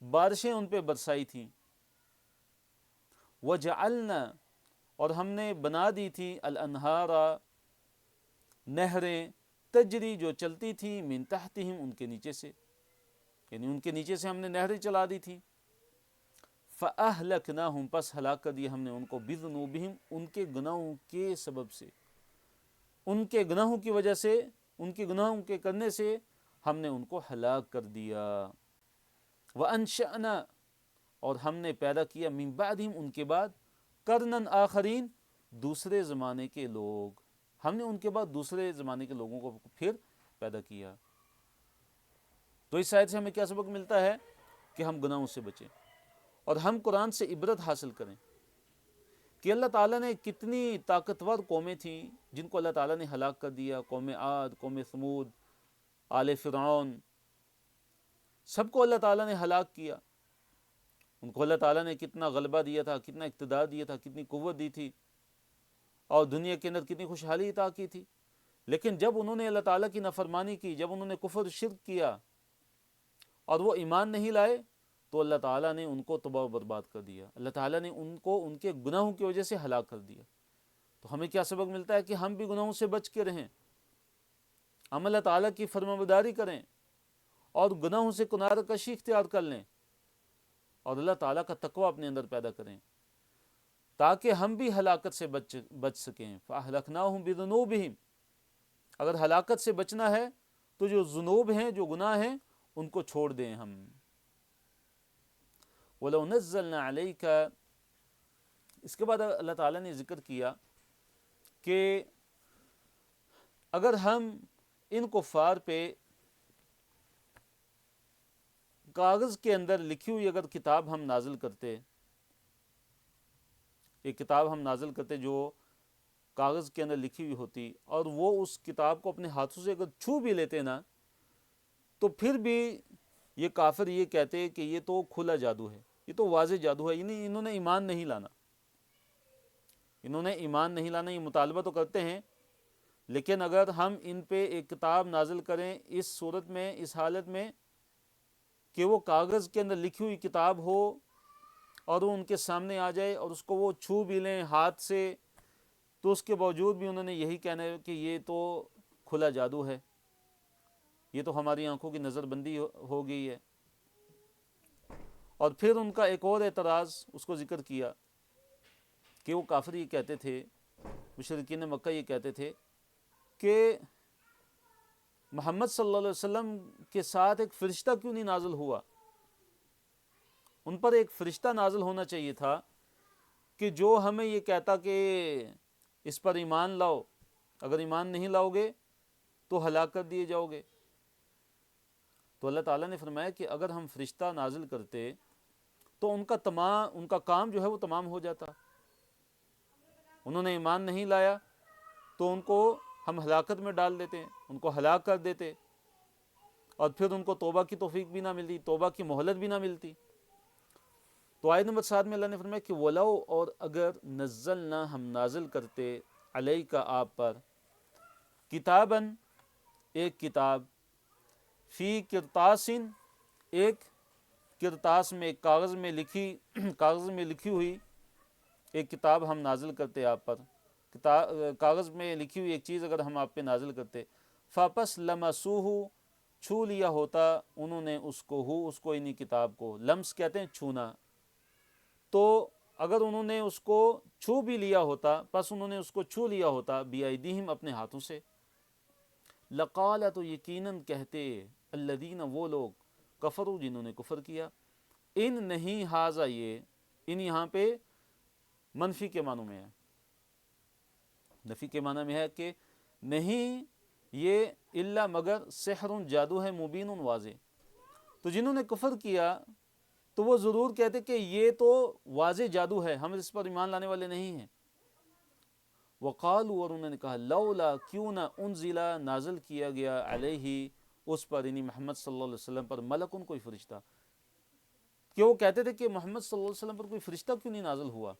بارشیں ان پہ برسائی تھیں. وَجَعَلْنَا، اور ہم نے بنا دی تھی، الانہارا، نہریں، تجری، جو چلتی تھیں، من تحتہم، ان کے نیچے سے، یعنی ان کے نیچے سے ہم نے نہریں چلا دی تھی. فَأَهْلَكْنَاهُمْ، پس ہلاک کر دیا ہم نے ان کو، بِذُنُوبِهِمْ، ان کے گناہوں کے سبب سے، ان کے گناہوں کی وجہ سے، ان کے گناہوں کے کرنے سے ہم نے ان کو ہلاک کر دیا. وَأَنشَأْنَا، اور ہم نے پیدا کیا، من بعدہم، ان کے بعد، قرنًا آخرین، دوسرے زمانے کے لوگ، ہم نے ان کے بعد دوسرے زمانے کے لوگوں کو پھر پیدا کیا. تو اس آیت سے ہمیں کیا سبق ملتا ہے کہ ہم گناہوں سے بچیں اور ہم قرآن سے عبرت حاصل کریں کہ اللہ تعالیٰ نے کتنی طاقتور قومیں تھیں جن کو اللہ تعالیٰ نے ہلاک کر دیا، قوم عاد، قوم ثمود، آل فرعون، سب کو اللہ تعالیٰ نے ہلاک کیا۔ ان کو اللہ تعالیٰ نے کتنا غلبہ دیا تھا، کتنا اقتدار دیا تھا، کتنی قوت دی تھی اور دنیا کے اندر کتنی خوشحالی عطا کی تھی، لیکن جب انہوں نے اللہ تعالیٰ کی نافرمانی کی، جب انہوں نے کفر شرک کیا اور وہ ایمان نہیں لائے، تو اللہ تعالیٰ نے ان کو تباہ و برباد کر دیا، اللہ تعالیٰ نے ان کو ان کے گناہوں کی وجہ سے ہلاک کر دیا۔ تو ہمیں کیا سبق ملتا ہے کہ ہم بھی گناہوں سے بچ کے رہیں، ہم اللہ تعالیٰ کی فرمانبرداری کریں اور گناہوں سے کنارہ کشی اختیار کر لیں اور اللہ تعالیٰ کا تقوی اپنے اندر پیدا کریں تاکہ ہم بھی ہلاکت سے بچ سکیں۔ فَأَهْلَكْنَاهُمْ بِذُنُوبِهِمْ، اگر ہلاکت سے بچنا ہے تو جو ذنوب ہیں، جو گناہ ہیں، ان کو چھوڑ دیں ہم۔ وَلَوْ نَزَّلْنَا عَلَيْكَ، اس کے بعد اللہ تعالیٰ نے ذکر کیا کہ اگر ہم ان کفار پہ کاغذ کے اندر لکھی ہوئی اگر کتاب ہم نازل کرتے، ایک کتاب ہم نازل کرتے جو کاغذ کے اندر لکھی ہوئی ہوتی، اور وہ اس کتاب کو اپنے ہاتھوں سے اگر چھو بھی لیتے نا، تو پھر بھی یہ کافر یہ کہتے کہ یہ تو کھلا جادو ہے، یہ تو واضح جادو ہے، یعنی انہوں نے ایمان نہیں لانا، انہوں نے ایمان نہیں لانا، یہ مطالبہ تو کرتے ہیں، لیکن اگر ہم ان پہ ایک کتاب نازل کریں اس صورت میں، اس حالت میں کہ وہ کاغذ کے اندر لکھی ہوئی کتاب ہو اور وہ ان کے سامنے آ جائے اور اس کو وہ چھو بھی لیں ہاتھ سے، تو اس کے باوجود بھی انہوں نے یہی کہنا ہے کہ یہ تو کھلا جادو ہے، یہ تو ہماری آنکھوں کی نظر بندی ہو گئی ہے۔ اور پھر ان کا ایک اور اعتراض اس کو ذکر کیا کہ وہ کافر یہ کہتے تھے، مشرکین مکہ یہ کہتے تھے کہ محمد صلی اللہ علیہ وسلم کے ساتھ ایک فرشتہ کیوں نہیں نازل ہوا؟ ان پر ایک فرشتہ نازل ہونا چاہیے تھا کہ جو ہمیں یہ کہتا کہ اس پر ایمان لاؤ، اگر ایمان نہیں لاؤ گے تو ہلاک کر دیے جاؤ گے۔ تو اللہ تعالیٰ نے فرمایا کہ اگر ہم فرشتہ نازل کرتے تو ان کا کام جو ہے وہ تمام ہو جاتا۔ انہوں نے ایمان نہیں لایا تو ان کو ہم ہلاکت میں ڈال دیتے، ان کو ہلاک کر دیتے، اور پھر ان کو توبہ کی توفیق بھی نہ ملتی، توبہ کی مہلت بھی نہ ملتی۔ تو آیت نمبر 7 میں اللہ نے فرمایا کہ وَلَوْ، اور اگر نزلنا، ہم نازل کرتے، علیک، آپ پر، کتاباً، ایک کتاب، فی قرطاسٍ، ایک کرتاس میں، کاغذ میں لکھی ہوئی ایک کتاب ہم نازل کرتے آپ پر، کاغذ میں لکھی ہوئی ایک چیز اگر ہم آپ پہ نازل کرتے، فَپَسْ لَمَسُوهُ، چھو لیا ہوتا انہوں نے اس کو انہی کتاب کو، لمس کہتے ہیں چھونا، تو اگر انہوں نے اس کو چھو بھی لیا ہوتا، پس انہوں نے اس کو چھو لیا ہوتا، بِأَيْدِيهِمْ، اپنے ہاتھوں سے، لَقَالَ، تو یقیناً کہتے، الَّذِينَ، وہ لوگ، کفروا، جنہوں نے کفر کیا، ان نہیں، ہاذا، یہ، ان یہاں پہ منفی کے معنوں میں ہے، نفی کے معنی میں ہے کہ نہیں یہ، الا، مگر، سحر، جادو ہے، مبین، واضح۔ تو جنہوں نے کفر کیا تو وہ ضرور کہتے کہ یہ تو واضح جادو ہے، ہم اس پر ایمان لانے والے نہیں ہیں۔ وقالوا، اور انہوں نے کہا، لولا، کیوں نہ، انزل، نازل کیا گیا، علیہ، اس پر، یعنی محمد صلی اللہ علیہ وسلم پر، ملکن، کوئی فرشتہ، کہ وہ کہتے تھے کہ محمد صلی اللہ علیہ وسلم پر کوئی فرشتہ کیوں نہیں نازل ہوا۔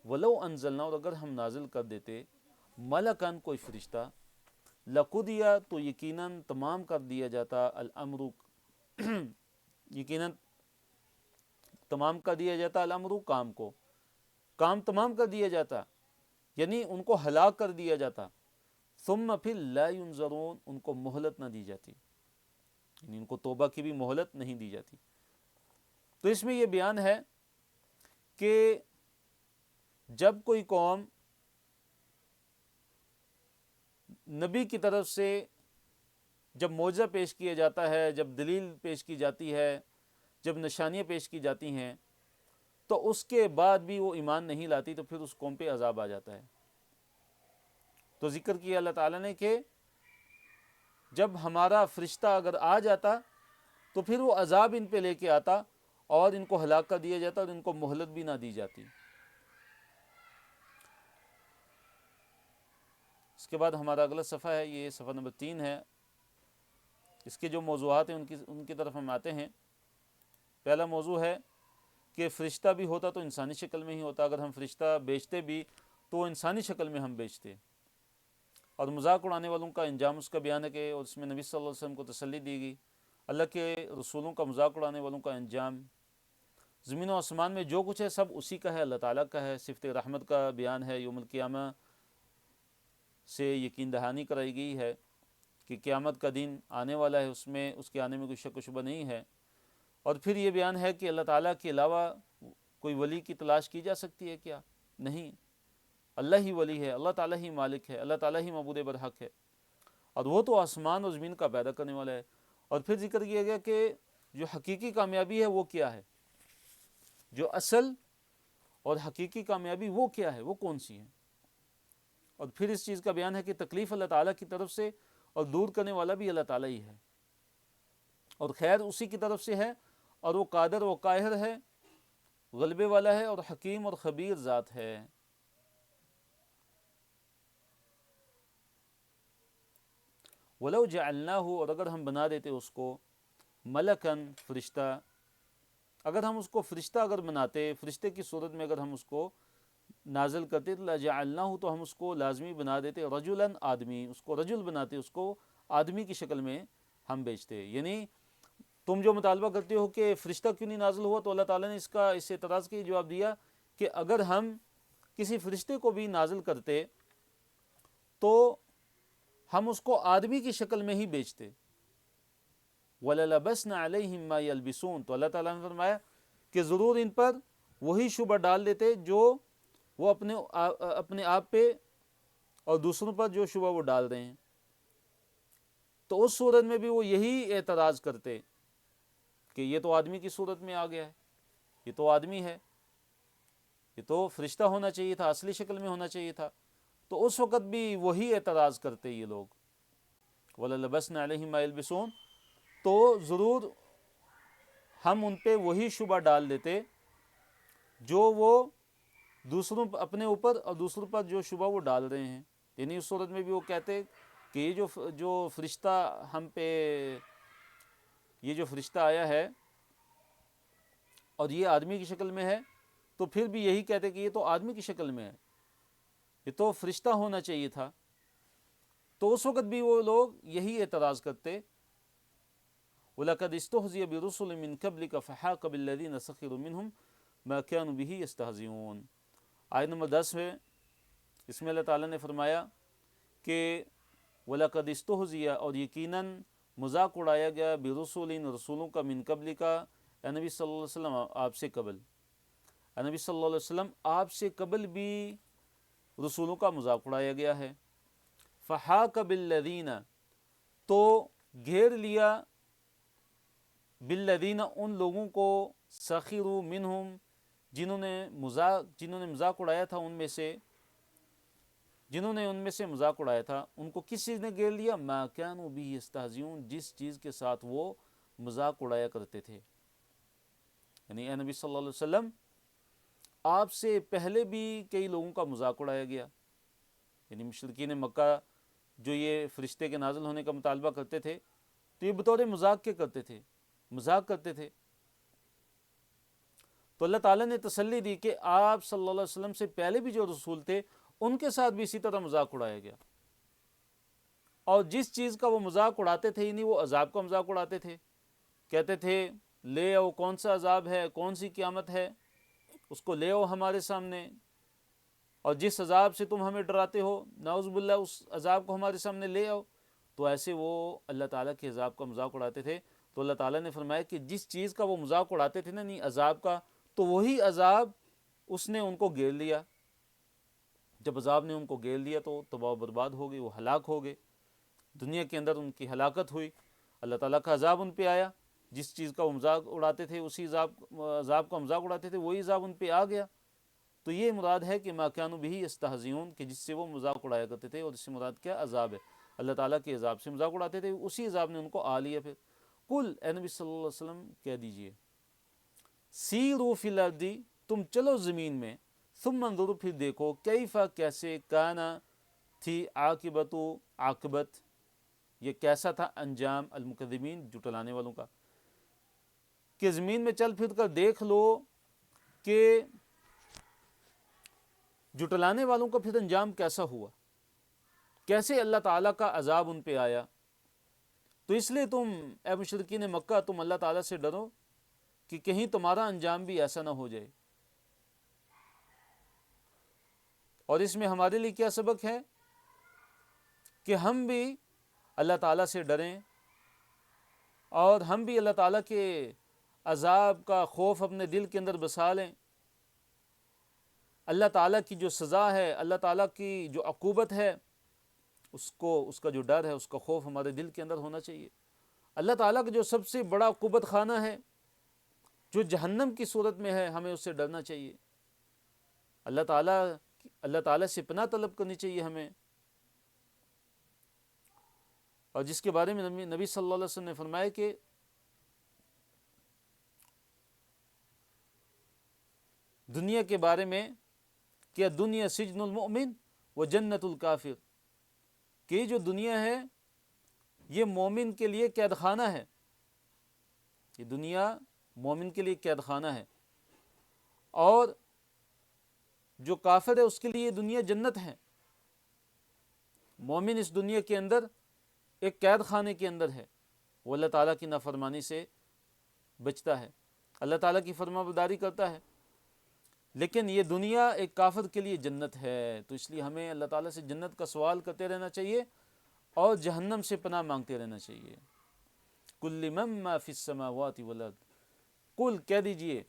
ولو انزلنا، اور اگر ہم نازل کر دیتے، ملکن، کوئی فرشتہ، لقضی، تو یقیناً تمام کر دیا جاتا، الامر، یقیناً تمام کر دیا جاتا، الامر، کام تمام کر دیا جاتا، یعنی ان کو ہلاک کر دیا جاتا، ثم، پھر، لا ینظرون، ان کو مہلت نہ دی جاتی، یعنی ان کو توبہ کی بھی مہلت نہیں دی جاتی۔ تو اس میں یہ بیان ہے کہ جب کوئی قوم نبی کی طرف سے جب معجزہ پیش کیا جاتا ہے، جب دلیل پیش کی جاتی ہے، جب نشانیاں پیش کی جاتی ہیں، تو اس کے بعد بھی وہ ایمان نہیں لاتی، تو پھر اس قوم پہ عذاب آ جاتا ہے۔ تو ذکر کیا اللہ تعالیٰ نے کہ جب ہمارا فرشتہ اگر آ جاتا تو پھر وہ عذاب ان پہ لے کے آتا، اور ان کو ہلاک کر دیا جاتا اور ان کو مہلت بھی نہ دی جاتی۔ اس کے بعد ہمارا اگلا صفحہ ہے، یہ صفحہ نمبر 3 ہے۔ اس کے جو موضوعات ہیں ان کی طرف ہم آتے ہیں۔ پہلا موضوع ہے کہ فرشتہ بھی ہوتا تو انسانی شکل میں ہی ہوتا، اگر ہم فرشتہ بیچتے بھی تو انسانی شکل میں ہم بیچتے۔ اور مذاق اڑانے والوں کا انجام اس کا بیان ہے کہ، اور اس میں نبی صلی اللہ علیہ وسلم کو تسلی دی گئی، اللہ کے رسولوں کا مذاق اڑانے والوں کا انجام، زمین و آسمان میں جو کچھ ہے سب اسی کا ہے، اللہ تعالیٰ کا ہے۔ صفت رحمت کا بیان ہے، یوم القیامہ سے یقین دہانی کرائی گئی ہے کہ قیامت کا دن آنے والا ہے، اس میں اس کے آنے میں کوئی شک و شبہ نہیں ہے۔ اور پھر یہ بیان ہے کہ اللہ تعالیٰ کے علاوہ کوئی ولی کی تلاش کی جا سکتی ہے کیا؟ نہیں، اللہ ہی ولی ہے، اللہ تعالیٰ ہی مالک ہے، اللہ تعالیٰ ہی معبود برحق ہے، اور وہ تو آسمان اور زمین کا پیدا کرنے والا ہے۔ اور پھر ذکر کیا گیا کہ جو حقیقی کامیابی ہے وہ کیا ہے، جو اصل اور حقیقی کامیابی وہ کیا ہے، وہ کون سی ہے۔ اور پھر اس چیز کا بیان ہے کہ تکلیف اللہ تعالیٰ کی طرف سے اور دور کرنے والا بھی اللہ تعالیٰ ہی ہے، اور خیر اسی کی طرف سے ہے، اور وہ قادر و قاہر ہے، غلبے والا ہے، اور حکیم اور خبیر ذات ہے۔ وَلَوْ جَعَلْنَاهُ، اور اگر ہم بنا دیتے اس کو، ملکن، فرشتہ، اگر ہم اس کو فرشتہ اگر بناتے، فرشتے کی صورت میں اگر ہم اس کو نازل کرتے، لَجَعَلْنَاهُ، تو ہم اس کو لازمی بنا دیتے، رجلاً، آدمی، اس کو رجل بناتے، اس کو آدمی کی شکل میں ہم بیچتے۔ یعنی تم جو مطالبہ کرتے ہو کہ فرشتہ کیوں نہیں نازل ہوا، تو اللہ تعالیٰ نے اس اعتراض کا جواب دیا کہ اگر ہم کسی فرشتے کو بھی نازل کرتے تو ہم اس کو آدمی کی شکل میں ہی بیچتے۔ وَلَلَبَسْنَ عَلَيْهِمْ مَا يَلْبِسُونَ، تو اللہ تعالیٰ نے فرمایا کہ ضرور ان پر وہی شبہ ڈال دیتے جو وہ اپنے آپ پہ اور دوسروں پر جو شبہ وہ ڈال رہے ہیں، تو اس صورت میں بھی وہ یہی اعتراض کرتے کہ یہ تو آدمی کی صورت میں آ گیا ہے، یہ تو آدمی ہے، یہ تو فرشتہ ہونا چاہیے تھا، اصلی شکل میں ہونا چاہیے تھا۔ تو اس وقت بھی وہی اعتراض کرتے یہ لوگ، وَلَلَبَسْنَ عَلَيْهِمْ مَا يَلْبِسُونَ، تو ضرور ہم ان پہ وہی شبہ ڈال دیتے جو وہ دوسروں اپنے اوپر اور دوسروں پر جو شبہ وہ ڈال رہے ہیں۔ یعنی اس صورت میں بھی وہ کہتے کہ یہ جو فرشتہ ہم پہ، یہ جو فرشتہ آیا ہے اور یہ آدمی کی شکل میں ہے، تو پھر بھی یہی کہتے کہ یہ تو آدمی کی شکل میں ہے، یہ تو فرشتہ ہونا چاہیے تھا۔ تو اس وقت بھی وہ لوگ یہی اعتراض کرتے، وَلَقَدِ اسْتُهْزِئَ بِرُسُلٍ مِّن قَبْلِكَ فَحَاقَ بِالَّذِينَ سَخِرُوا مِنْهُمْ مَا كَانُوا بِهِ يَسْتَهْزِئُونَ۔ آیت نمبر 10 ہے، اس میں اللہ تعالیٰ نے فرمایا کہ وَلَقَدِ اسْتُهْزِئَ، اور یقیناً مذاق اڑایا گیا، بِرُسُلٍ، رسولوں کا، مِن قَبْلِكَ، اے نبی صلی اللہ علیہ وسلم آپ سے قبل، اے نبی صلی اللہ علیہ وسلم آپ سے قبل بھی رسولوں کا مذاق اڑایا گیا ہے۔ فَحَاقَ بِالَّذِينَ، تو گھیر لیا، بالذین، ان لوگوں کو، سخروا منہم، جنہوں نے مذاق اڑایا تھا ان میں سے، جنہوں نے ان میں سے مذاق اڑایا تھا، ان کو کس چیز نے گھیر لیا؟ ما کانوا بہ یستہزئون، جس چیز کے ساتھ وہ مذاق اڑایا کرتے تھے۔ یعنی اے نبی صلی اللہ علیہ وسلم آپ سے پہلے بھی کئی لوگوں کا مذاق اڑایا گیا، یعنی مشرکین مکہ جو یہ فرشتے کے نازل ہونے کا مطالبہ کرتے تھے، تو یہ بطور مذاق کے کرتے تھے، مذاق کرتے تھے۔ تو اللہ تعالیٰ نے تسلی دی کہ آپ صلی اللہ علیہ وسلم سے پہلے بھی جو رسول تھے ان کے ساتھ بھی اسی طرح مذاق اڑایا گیا، اور جس چیز کا وہ مذاق اڑاتے تھے، یعنی وہ عذاب کا مذاق اڑاتے تھے، کہتے تھے لے آؤ، کون سا عذاب ہے، کون سی قیامت ہے، اس کو لے آؤ ہمارے سامنے، اور جس عذاب سے تم ہمیں ڈراتے ہو، نعوذ باللہ، اس عذاب کو ہمارے سامنے لے آؤ۔ تو ایسے وہ اللہ تعالیٰ کے عذاب کا مذاق اڑاتے تھے۔ تو اللہ تعالیٰ نے فرمایا کہ جس چیز کا وہ مذاق اڑاتے تھے نا، نہیں عذاب کا، تو وہی عذاب اس نے ان کو گھیر لیا۔ جب عذاب نے ان کو گھیر لیا تو تباہ و برباد ہو گئی، وہ ہلاک ہو گئے، دنیا کے اندر ان کی ہلاکت ہوئی، اللہ تعالیٰ کا عذاب ان پہ آیا، جس چیز کا وہ مذاق اڑاتے تھے، اسی عذاب کا مذاق اڑاتے تھے، وہی عذاب ان پہ آ گیا۔ تو یہ مراد ہے کہ ما کانوا بہ یستہزئون، کہ جس سے وہ مذاق اڑایا کرتے تھے، اور اس سے مراد کیا؟ عذاب ہے، اللہ تعالیٰ کے عذاب سے مذاق اڑاتے تھے، اسی عذاب نے ان کو آ لیا۔ پھر قل، اے نبی صلی اللہ علیہ وسلم کہہ دیجئے سیروا فی الارض، تم چلو زمین میں، ثم انظروا، پھر دیکھو، کیف، کیسے، کانا، تھی، عاقبت، یہ کیسا تھا انجام، المکذبین، جھٹلانے والوں کا، کہ زمین میں چل پھر کر دیکھ لو کہ جھٹلانے والوں کا پھر انجام کیسا ہوا، کیسے اللہ تعالیٰ کا عذاب ان پہ آیا۔ تو اس لیے تم اے مشرکین مکہ، تم اللہ تعالیٰ سے ڈرو کہ کہیں تمہارا انجام بھی ایسا نہ ہو جائے۔ اور اس میں ہمارے لیے کیا سبق ہے کہ ہم بھی اللہ تعالیٰ سے ڈریں، اور ہم بھی اللہ تعالیٰ کے عذاب کا خوف اپنے دل کے اندر بسا لیں۔ اللہ تعالیٰ کی جو سزا ہے، اللہ تعالیٰ کی جو عقوبت ہے، اس کا جو ڈر ہے، اس کا خوف ہمارے دل کے اندر ہونا چاہیے۔ اللہ تعالیٰ کا جو سب سے بڑا عقوبت خانہ ہے، جو جہنم کی صورت میں ہے، ہمیں اس سے ڈرنا چاہیے۔ اللہ تعالیٰ سے پناہ طلب کرنی چاہیے ہمیں، اور جس کے بارے میں نبی صلی اللہ علیہ وسلم نے فرمایا کہ دنیا کے بارے میں کہ دنیا سجن المؤمن و جنت الکافر، کہ یہ جو دنیا ہے یہ مومن کے لیے قید خانہ ہے، یہ دنیا مومن کے لیے قید خانہ ہے، اور جو کافر ہے اس کے لیے یہ دنیا جنت ہے۔ مومن اس دنیا کے اندر ایک قید خانے کے اندر ہے، وہ اللہ تعالیٰ کی نافرمانی سے بچتا ہے، اللہ تعالیٰ کی فرما برداری کرتا ہے، لیکن یہ دنیا ایک کافر کے لیے جنت ہے۔ تو اس لیے ہمیں اللہ تعالیٰ سے جنت کا سوال کرتے رہنا چاہیے اور جہنم سے پناہ مانگتے رہنا چاہیے۔ قل لمن ما فی السماوات والارض، قل کہہ دیجئے،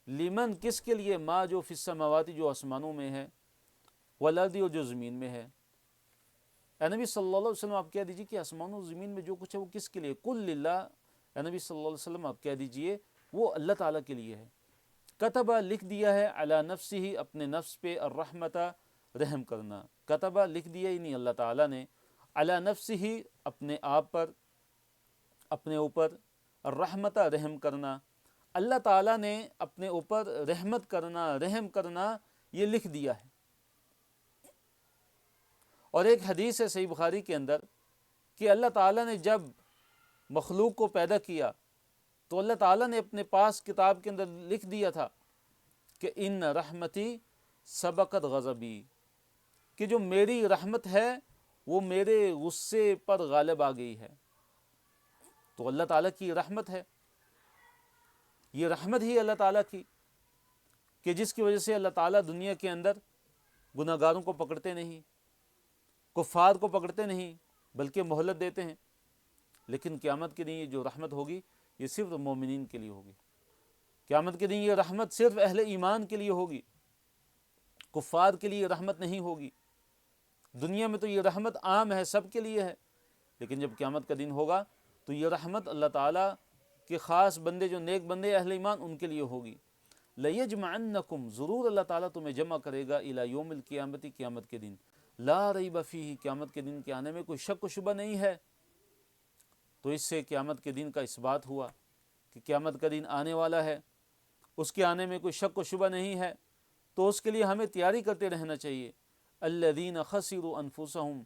لمن کس کے لیے، ما جو فی السماوات جو آسمانوں میں ہے، والارض اور جو زمین میں ہے۔ اے نبی صلی اللہ علیہ وسلم آپ کہہ دیجئے کہ آسمانوں زمین میں جو کچھ ہے وہ کس کے لیے، قل للہ، اے نبی صلی اللہ علیہ وسلم آپ کہہ دیجئے وہ اللہ تعالیٰ کے لیے ہے۔ کتبہ لکھ دیا ہے، علی نفسہ اپنے نفس پہ، الرحمت رحم کرنا، کتبہ لکھ دیا یعنی اللہ تعالیٰ نے، علی نفسہ اپنے آپ پر، اپنے اوپر، الرحمت رحم کرنا، اللہ تعالیٰ نے اپنے اوپر رحمت کرنا، رحم کرنا یہ لکھ دیا ہے۔ اور ایک حدیث ہے صحیح بخاری کے اندر کہ اللہ تعالیٰ نے جب مخلوق کو پیدا کیا تو اللہ تعالیٰ نے اپنے پاس کتاب کے اندر لکھ دیا تھا کہ ان رحمتی سبقت غضبی، کہ جو میری رحمت ہے وہ میرے غصے پر غالب آ گئی ہے۔ تو اللہ تعالیٰ کی رحمت ہے، یہ رحمت ہی اللہ تعالیٰ کی، کہ جس کی وجہ سے اللہ تعالیٰ دنیا کے اندر گناہ گاروں کو پکڑتے نہیں، کفار کو پکڑتے نہیں، بلکہ مہلت دیتے ہیں۔ لیکن قیامت کے دن یہ جو رحمت ہوگی یہ صرف مومنین کے لیے ہوگی، قیامت کے دن یہ رحمت صرف اہل ایمان کے لیے ہوگی، کفار کے لیے رحمت نہیں ہوگی۔ دنیا میں تو یہ رحمت عام ہے، سب کے لیے ہے، لیکن جب قیامت کا دن ہوگا تو یہ رحمت اللہ تعالیٰ کے خاص بندے، جو نیک بندے اہل ایمان، ان کے لیے ہوگی۔ لَيَجْمَعَنَّكُمْ، ضرور اللہ تعالیٰ تمہیں جمع کرے گا، إِلَى يَوْمِ الْقِيَامَةِ، قیامت کے دن، لا ریب فیہ، قیامت کے دن کے آنے میں کوئی شک و شبہ نہیں ہے۔ تو اس سے قیامت کے دن کا اس بات ہوا کہ قیامت کا دن آنے والا ہے، اس کے آنے میں کوئی شک و شبہ نہیں ہے، تو اس کے لیے ہمیں تیاری کرتے رہنا چاہیے۔ الذین خسروا انفسہم،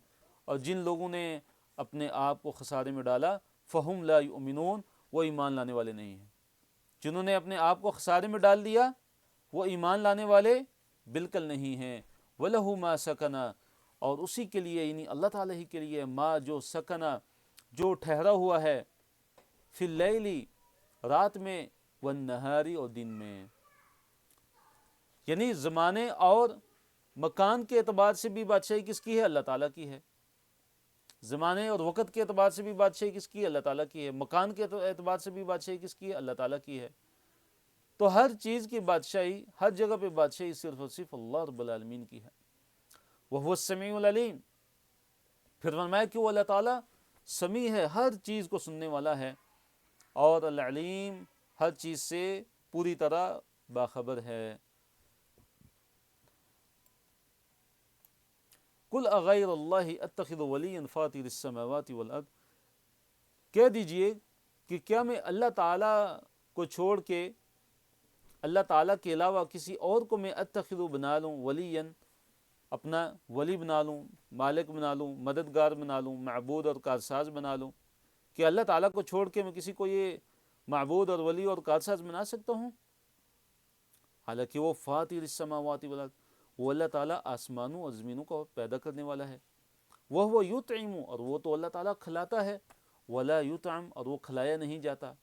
اور جن لوگوں نے اپنے آپ کو خسارے میں ڈالا، فہم لا یؤمنون، وہ ایمان لانے والے نہیں ہیں۔ جنہوں نے اپنے آپ کو خسارے میں ڈال دیا وہ ایمان لانے والے بالکل نہیں ہیں۔ وَلَهُ مَا سَكَنَ، اور اسی کے لیے یعنی اللہ تعالیٰ ہی کے لیے، ما جو سکنا، جو ٹھہرا ہوا ہے، فی اللیل، رات میں، والنہاری، اور دن میں، یعنی زمانے اور مکان کے اعتبار سے بھی بادشاہی کس کی ہے؟ اللہ تعالیٰ کی ہے۔ زمانے اور وقت کے اعتبار سے بھی بادشاہی کس کی ہے؟ اللہ تعالیٰ کی ہے۔ مکان کے اعتبار سے بھی بادشاہی کس کی ہے؟ اللہ تعالیٰ کی ہے۔ تو ہر چیز کی بادشاہی، ہر جگہ پہ بادشاہی صرف اور صرف اللہ رب العالمین کی ہے۔ وَهُوَ السَّمِيعُ الْعَلِيمُ، پھر فرمایا کہ وہ اللہ تعالیٰ سمیع ہے، ہر چیز کو سننے والا ہے، اور العلیم، ہر چیز سے پوری طرح باخبر ہے۔ قُلْ أَغَيْرَ اللَّهِ أَتَّخِذُ وَلِيًّا فَاطِرِ السَّمَاوَاتِ وَالْأَرْضِ، کہہ دیجئے کہ کیا میں اللہ تعالیٰ کو چھوڑ کے اللہ تعالیٰ کے علاوہ کسی اور کو میں اتخذ بنا لوں ولیا، اپنا ولی بنا لوں، مالک بنا لوں، مددگار بنا لوں، معبود اور کارساز بنا لوں، کہ اللہ تعالیٰ کو چھوڑ کے میں کسی کو یہ معبود اور ولی اور کارساز بنا سکتا ہوں؟ حالانکہ وہ فاطر السماوات والارض، وہ اللہ تعالیٰ آسمانوں اور زمینوں کو پیدا کرنے والا ہے۔ وہ یطعم، اور وہ تو اللہ تعالیٰ کھلاتا ہے، ولا یطعم، اور وہ کھلایا نہیں جاتا،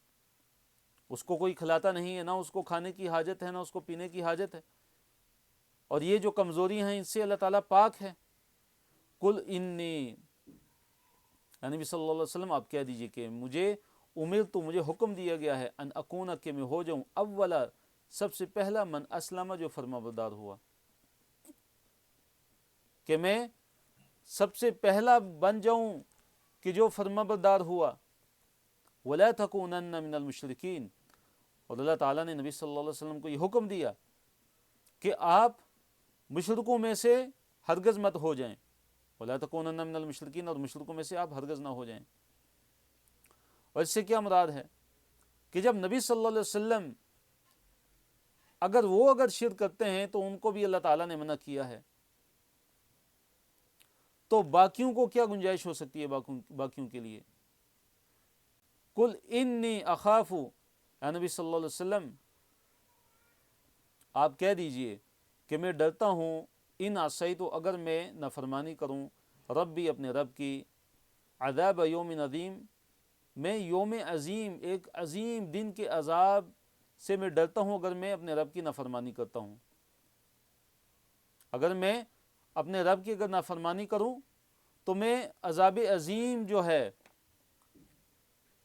اس کو کوئی کھلاتا نہیں ہے، نہ اس کو کھانے کی حاجت ہے، نہ اس کو پینے کی حاجت ہے، اور یہ جو کمزوری ہیں ان سے اللہ تعالیٰ پاک ہے۔ قل انی، نبی صلی اللہ علیہ وسلم آپ کہہ دیجئے کہ مجھے مجھے حکم دیا گیا ہے ان اکون، کہ میں ہو جاؤں اولا، سب سے پہلا، من اسلم، جو فرما بردار ہوا، کہ میں سب سے پہلا بن جاؤں کہ جو فرما بردار ہوا۔ ولا تکونن من المشرکین، اور اللہ تعالیٰ نے نبی صلی اللہ علیہ وسلم کو یہ حکم دیا کہ آپ مشرکوں میں سے ہرگز مت ہو جائیں، ولا تکونن من المشرکین، اور مشرکوں میں سے آپ ہرگز نہ ہو جائیں۔ اور اس سے کیا مراد ہے کہ جب نبی صلی اللہ علیہ وسلم اگر شرک کرتے ہیں تو ان کو بھی اللہ تعالیٰ نے منع کیا ہے، تو باقیوں کو کیا گنجائش ہو سکتی ہے باقیوں کے لیے؟ قل انی اخاف، اے نبی صلی اللہ علیہ وسلم آپ کہہ دیجئے کہ میں ڈرتا ہوں، ان عصیت، اگر میں نافرمانی کروں، ربی، اپنے رب کی، عذاب یوم عظیم، میں یوم عظیم، ایک عظیم دن کے عذاب سے میں ڈرتا ہوں اگر میں اپنے رب کی نافرمانی کرتا ہوں۔ اگر میں اپنے رب کی نافرمانی کروں تو میں عذاب عظیم جو ہے،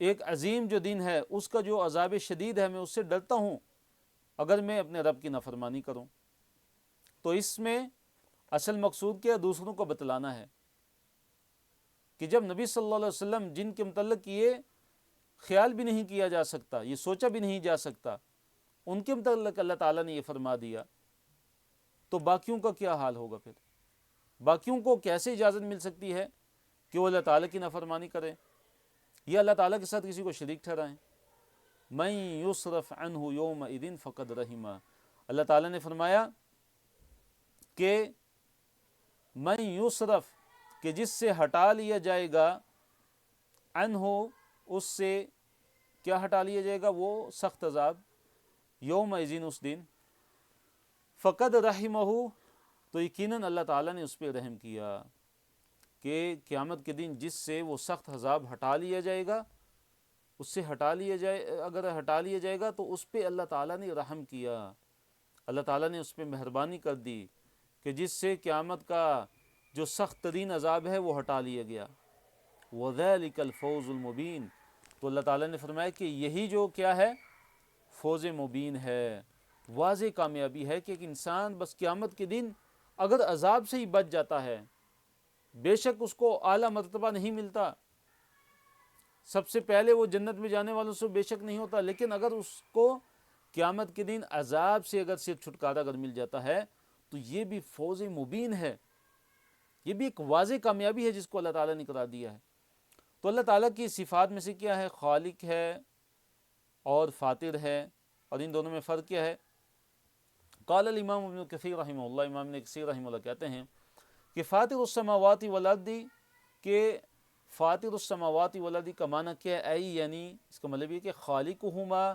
ایک عظیم جو دن ہے، اس کا جو عذاب شدید ہے، میں اس سے ڈرتا ہوں اگر میں اپنے رب کی نافرمانی کروں۔ تو اس میں اصل مقصود کیا؟ دوسروں کو بتلانا ہے کہ جب نبی صلی اللہ علیہ وسلم، جن کے متعلق یہ خیال بھی نہیں کیا جا سکتا، یہ سوچا بھی نہیں جا سکتا، ان کے متعلق اللہ تعالیٰ نے یہ فرما دیا، تو باقیوں کا کیا حال ہوگا؟ پھر باقیوں کو کیسے اجازت مل سکتی ہے کہ وہ اللہ تعالیٰ کی نافرمانی کریں یا اللہ تعالیٰ کے ساتھ کسی کو شریک ٹھہرائیں؟ من یصرف عنہ یومئذ فقد رحمہ، اللہ تعالیٰ نے فرمایا کہ من یصرف، کہ جس سے ہٹا لیا جائے گا، عنہ، اس سے کیا ہٹا لیا جائے گا؟ وہ سخت عذاب، یومئذ، اس دن، فقد رحمہ، تو یقیناً اللہ تعالیٰ نے اس پہ رحم کیا، کہ قیامت کے دن جس سے وہ سخت عذاب ہٹا لیا جائے گا، اس سے اگر ہٹا لیا جائے گا تو اس پہ اللہ تعالیٰ نے رحم کیا، اللہ تعالیٰ نے اس پہ مہربانی کر دی کہ جس سے قیامت کا جو سخت ترین عذاب ہے وہ ہٹا لیا گیا۔ وَذَلِكَ الْفَوْزُ الْمُبِينُ، تو اللہ تعالیٰ نے فرمایا کہ یہی جو کیا ہے، فوز مبین ہے، واضح کامیابی ہے، کہ ایک انسان بس قیامت کے دن اگر عذاب سے ہی بچ جاتا ہے، بے شک اس کو اعلیٰ مرتبہ نہیں ملتا، سب سے پہلے وہ جنت میں جانے والوں سے بے شک نہیں ہوتا، لیکن اگر اس کو قیامت کے دن عذاب سے اگر صرف چھٹکارا اگر مل جاتا ہے تو یہ بھی فوز مبین ہے، یہ بھی ایک واضح کامیابی ہے جس کو اللہ تعالیٰ نے قرار دیا ہے۔ تو اللہ تعالیٰ کی صفات میں سے کیا ہے؟ خالق ہے اور فاطر ہے، اور ان دونوں میں فرق کیا ہے؟ قال الامام ابن کثیر رحمہ اللہ، امام ابن کثیر رحمہ اللہ کہتے ہیں کہ فاطر السماوات والارض، کہ فاطر السماوات والارض کا معنی کیا ہے؟ یعنی اس کا مطلب یہ کہ خالقہما،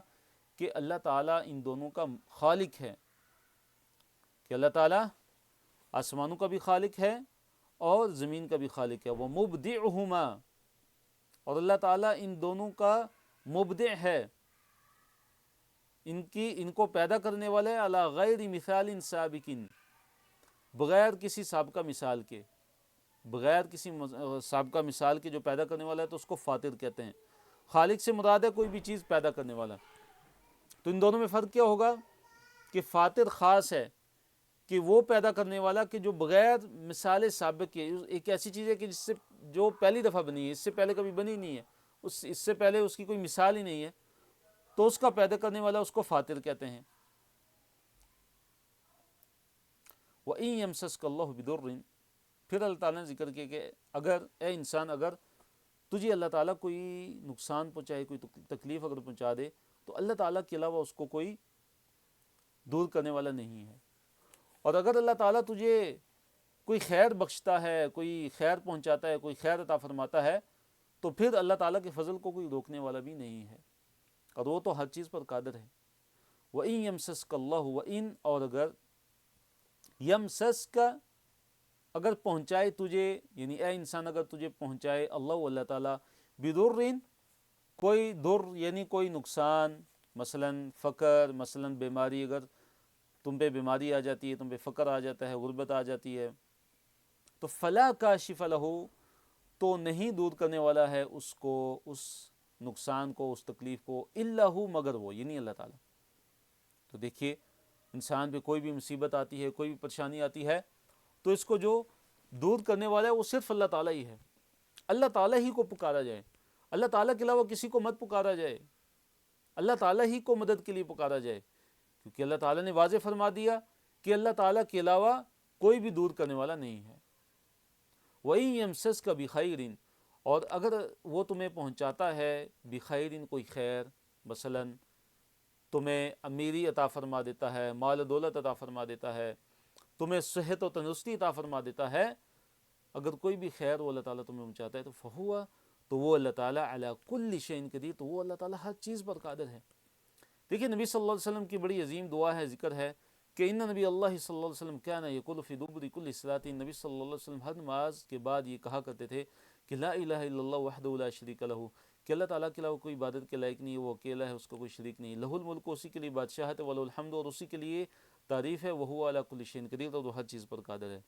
کہ اللہ تعالیٰ ان دونوں کا خالق ہے، کہ اللہ تعالیٰ آسمانوں کا بھی خالق ہے اور زمین کا بھی خالق ہے۔ وہ مبدعہما، اور اللہ تعالیٰ ان دونوں کا مبدع ہے، ان کو پیدا کرنے والے، علی غیر مثال سابق، بغیر کسی سابقہ مثال کے، بغیر کسی سابقہ مثال کے جو پیدا کرنے والا ہے تو اس کو فاطر کہتے ہیں۔ خالق سے مراد ہے کوئی بھی چیز پیدا کرنے والا۔ تو ان دونوں میں فرق کیا ہوگا کہ فاطر خاص ہے، کہ وہ پیدا کرنے والا کہ جو بغیر مثال سابق کے، ایک ایسی چیز ہے کہ جس سے جو پہلی دفعہ بنی ہے، اس سے پہلے کبھی بنی نہیں ہے، اس سے پہلے اس کی کوئی مثال ہی نہیں ہے، تو اس کا پیدا کرنے والا اس کو فاطر کہتے ہیں۔ وَإِن يَمْسَسْكَ اللَّهُ بِضُرٍّ، پھر اللہ تعالیٰ نے ذکر کیا کہ اگر اے انسان، اگر تجھے اللہ تعالیٰ کوئی نقصان پہنچائے، کوئی تکلیف اگر پہنچا دے، تو اللہ تعالیٰ کے علاوہ اس کو کوئی دور کرنے والا نہیں ہے۔ اور اگر اللہ تعالیٰ تجھے کوئی خیر بخشتا ہے، کوئی خیر پہنچاتا ہے، کوئی خیر عطا فرماتا ہے، تو پھر اللہ تعالیٰ کے فضل کو کوئی روکنے والا بھی نہیں ہے، اور وہ تو ہر چیز پر قادر ہے۔ وَإِن يَمْسَسْكَ اللَّهُ وَإِن، اور اگر يَمْسَسْكَ، اگر پہنچائے تجھے، یعنی اے انسان اگر تجھے پہنچائے اللہ تعالیٰ بِضُرٍ، کوئی در یعنی کوئی نقصان، مثلا فقر، مثلا بیماری، اگر تم پہ بیماری آ جاتی ہے، تم پہ فقر آ جاتا ہے، غربت آ جاتی ہے، تو فَلَا كَاشِفَ لَهُ، تو نہیں دور کرنے والا ہے اس کو، اس نقصان کو، اس تکلیف کو، اِلَّا هُ، مگر وہ، یعنی اللہ تعالیٰ۔ تو دیکھیے انسان پہ کوئی بھی مصیبت آتی ہے، کوئی بھی پریشانی آتی ہے، تو اس کو جو دور کرنے والا ہے وہ صرف اللہ تعالیٰ ہی ہے۔ اللہ تعالیٰ ہی کو پکارا جائے، اللہ تعالیٰ کے علاوہ کسی کو مت پکارا جائے، اللہ تعالیٰ ہی کو مدد کے لیے پکارا جائے، کیونکہ اللہ تعالیٰ نے واضح فرما دیا کہ اللہ تعالیٰ کے علاوہ کوئی بھی دور کرنے والا نہیں ہے۔ وَإِن يَمْسَسْكَ بِخَيْرٍ، اور اگر وہ تمہیں پہنچاتا ہے بخیر، کوئی خیر، مثلا تمہیں امیری عطا فرما دیتا ہے، مال و دولت عطا فرما دیتا ہے، تمہیں صحت و تندرستی عطا فرما دیتا ہے، اگر کوئی بھی خیر وہ اللہ تعالیٰ تمہیں پہنچاتا ہے، تو فہوا، تو وہ اللہ تعالیٰ علی کل شیء قدیر، تو وہ اللہ تعالیٰ ہر چیز پر قادر ہے۔ دیکھیے نبی صلی اللہ علیہ وسلم کی بڑی عظیم دعا ہے، ذکر ہے کہ ان نبی اللہ صلی اللہ علیہ وسلم کان یقول فی دبر کل صلاۃ، نبی صلی اللہ علیہ وسلم ہر نماز کے بعد یہ کہا کرتے تھے کہ لا الہ الا اللہ وحدہ لا شریک لہ، کہ اللہ تعالیٰ کے علاوہ کوئی عبادت کے لائق نہیں ہے، وہ اکیلا ہے، اس کا کوئی شریک نہیں، لہ الملک، اسی کے لیے بادشاہت ہے، ولہ الحمد، اور اسی کے لیے تعریف ہے، وہو علی کل شیء قدیر، اور وہ ہر چیز پر قادر ہے۔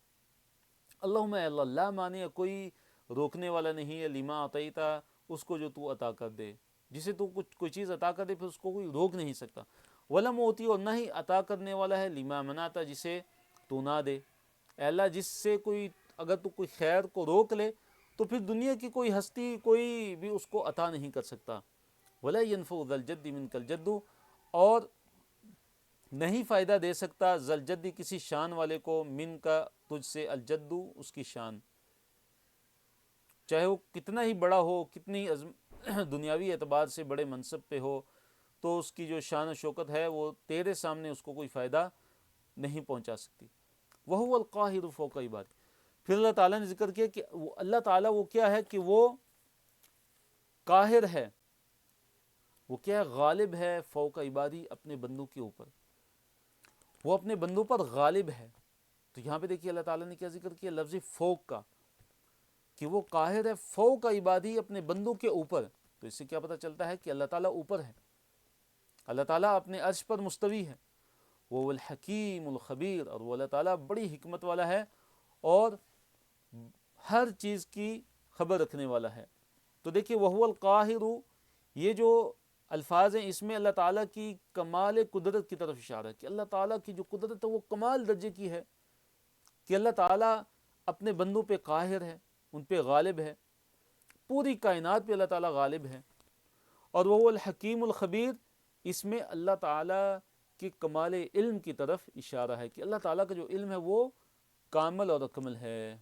اللہم، اے اللہ، لا مانع، کوئی روکنے والا نہیں ہے، لما عطیتا، اس کو جو تو عطا کر دے، جسے تو کوئی چیز عطا کر دے پھر اس کو کوئی روک نہیں سکتا۔ ولم معطی، اور نہ ہی عطا کرنے والا ہے، لما منعتا، جسے تو نہ دے۔ اے اللہ، جس سے کوئی، اگر تو کوئی خیر کو روک لے تو پھر دنیا کی کوئی ہستی، کوئی بھی اس کو عطا نہیں کر سکتا۔ ولا ينفع ذا الجد منک الجد، اور نہیں فائدہ دے سکتا ذا الجد، کسی شان والے کو، من کا، تجھ سے، الجد، اس کی شان، چاہے وہ کتنا ہی بڑا ہو، کتنی دنیاوی اعتبار سے بڑے منصب پہ ہو، تو اس کی جو شان و شوکت ہے وہ تیرے سامنے اس کو کوئی فائدہ نہیں پہنچا سکتی۔ وَهُوَ الْقَاهِرُ فَوْقَ عِبَادِهِ، پھر اللہ تعالیٰ نے ذکر کیا کہ اللہ تعالیٰ وہ کیا ہے، کہ وہ قاہر ہے، وہ کیا ہے، غالب ہے، فوق عبادی، اپنے بندوں کے اوپر، وہ اپنے بندوں پر غالب ہے۔ تو یہاں پہ دیکھیے اللہ تعالیٰ نے کیا ذکر کیا، لفظ فوق کا، کہ وہ قاہر ہے فوق عبادی، اپنے بندوں کے اوپر۔ تو اس سے کیا پتہ چلتا ہے کہ اللہ تعالیٰ اوپر ہے، اللہ تعالیٰ اپنے عرش پر مستوی ہے، وہ الحکیم الخبیر، اور وہ اللہ تعالیٰ بڑی حکمت والا ہے اور ہر چیز کی خبر رکھنے والا ہے۔ تو دیکھیے وَهُوَ الْقَاهِرُ، یہ جو الفاظ ہیں اس میں اللہ تعالیٰ کی کمال قدرت کی طرف اشارہ ہے، کہ اللہ تعالیٰ کی جو قدرت ہے وہ کمال درجے کی ہے، کہ اللہ تعالیٰ اپنے بندوں پہ قاہر ہے، ان پہ غالب ہے، پوری کائنات پہ اللہ تعالیٰ غالب ہے۔ اور وہ الحکیم الخبیر، اس میں اللہ تعالیٰ کے کمال علم کی طرف اشارہ ہے، کہ اللہ تعالیٰ کا جو علم ہے وہ کامل اور اکمل ہے۔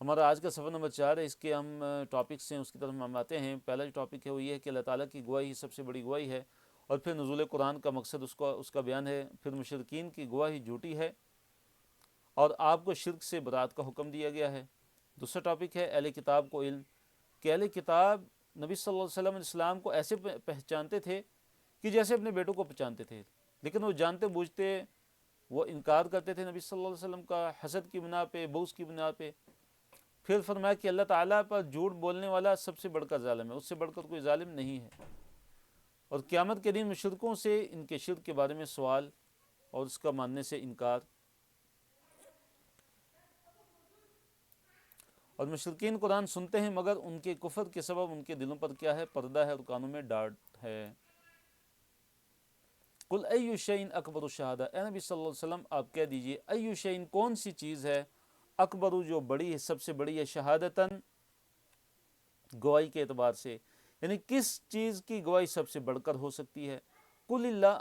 ہمارا آج کا صفحہ نمبر 4 ہے، اس کے ہم ٹاپکس ہیں، اس کی طرف ہم آتے ہیں۔ پہلا جو ٹاپک ہے وہ یہ ہے کہ اللہ تعالیٰ کی گواہی سب سے بڑی گواہی ہے، اور پھر نزول قرآن کا مقصد اس کا بیان ہے، پھر مشرکین کی گواہی جھوٹی ہے، اور آپ کو شرک سے برات کا حکم دیا گیا ہے۔ دوسرا ٹاپک ہے اہل کتاب کو علم، کہ اہل کتاب نبی صلی اللہ علیہ وسلم اسلام کو ایسے پہچانتے تھے کہ جیسے اپنے بیٹوں کو پہچانتے تھے، لیکن وہ جانتے بوجھتے وہ انکار کرتے تھے نبی صلی اللہ علیہ وسلم کا، حسد کی بنا پہ، بغض کی بنا پہ۔ پھر فرمایا کہ اللہ تعالیٰ پر جھوٹ بولنے والا سب سے بڑھ کر ظالم ہے، اس سے بڑھ کر کوئی ظالم نہیں ہے۔ اور قیامت کے دن مشرکوں سے ان کے شرک کے بارے میں سوال اور اس کا ماننے سے انکار، اور مشرکین قرآن سنتے ہیں مگر ان کے کفر کے سبب ان کے دلوں پر کیا ہے، پردہ ہے، اور کانوں میں ڈانٹ ہے۔ قل ای شیء اکبر الشہادہ، اے نبی صلی اللہ علیہ وسلم آپ کہہ دیجئے، ای شیء، کون سی چیز ہے، اکبر، جو بڑی ہے، سب سے بڑی ہے، شہادتاً، گواہی کے اعتبار سے، یعنی کس چیز کی گواہی سب سے بڑھ کر ہو سکتی ہے۔ قل اللہ،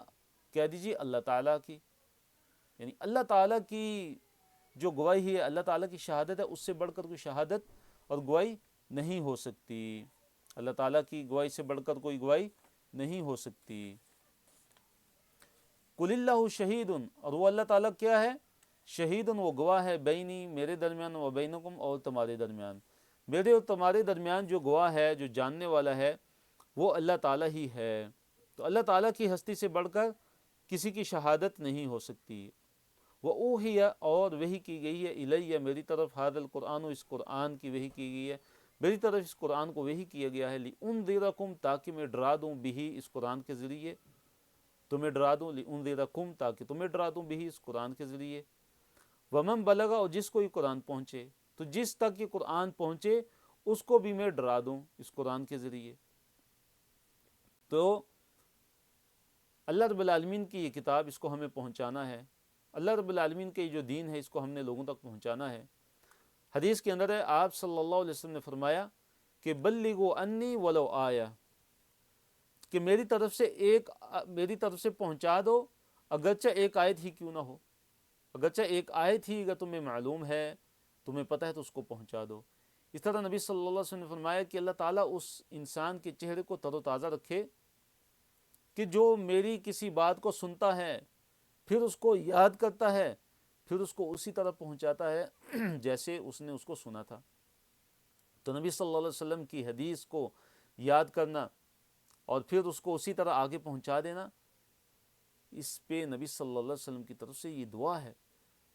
کہہ دیجئے اللہ تعالیٰ کی، یعنی اللہ تعالیٰ کی جو گواہی ہے، اللہ تعالیٰ کی شہادت ہے، اس سے بڑھ کر کوئی شہادت اور گواہی نہیں ہو سکتی، اللہ تعالیٰ کی گواہی سے بڑھ کر کوئی گواہی نہیں ہو سکتی۔ قل اللہ شہید، اور وہ اللہ تعالیٰ کیا ہے؟ شہید، وہ گواہ ہے، بینی میرے درمیان، و بینکم اور تمہارے درمیان، میرے اور تمہارے درمیان جو گواہ ہے، جو جاننے والا ہے، وہ اللہ تعالیٰ ہی ہے۔ تو اللہ تعالیٰ کی ہستی سے بڑھ کر کسی کی شہادت نہیں ہو سکتی۔ وَأُوحِیَ، اور وحی کی گئی ہے، الیہ میری طرف، ھذا القرآن، اس قرآن کی وحی کی گئی ہے، میری طرف اس قرآن کو وحی کیا گیا ہے، لِأُنذِرَکُم، تاکہ میں ڈرا دوں، بِہِ، اس قرآن کے ذریعے تمہیں ڈرا دوں، لِأُنذِرَکُم، تاکہ تمہیں ڈرا دوں، بِہِ، اس قرآن کے ذریعے، وَمَن بَلَغَ، اور جس کو یہ قرآن پہنچے، تو جس تک یہ قرآن پہنچے اس کو بھی میں ڈرا دوں اس قرآن کے ذریعے۔ تو اللہ رب العالمین کی یہ کتاب، اس کو ہمیں پہنچانا ہے، اللہ رب العالمین کے جو دین ہے اس کو ہم نے لوگوں تک پہنچانا ہے۔ حدیث کے اندر ہے، آپ صلی اللہ علیہ وسلم نے فرمایا کہ بلغوا انی ولو آیا، کہ میری طرف سے پہنچا دو، اگرچہ ایک آیت ہی کیوں نہ ہو، اگرچہ ایک آیت ہی اگر تمہیں معلوم ہے، تمہیں پتہ ہے، تو اس کو پہنچا دو۔ اس طرح نبی صلی اللہ علیہ وسلم نے فرمایا کہ اللہ تعالیٰ اس انسان کے چہرے کو تر و تازہ رکھے کہ جو میری کسی بات کو سنتا ہے، پھر اس کو یاد کرتا ہے، پھر اس کو اسی طرح پہنچاتا ہے جیسے اس نے اس کو سنا تھا۔ تو نبی صلی اللہ علیہ وسلم کی حدیث کو یاد کرنا اور پھر اس کو اسی طرح آگے پہنچا دینا، اس پہ نبی صلی اللہ علیہ وسلم کی طرف سے یہ دعا ہے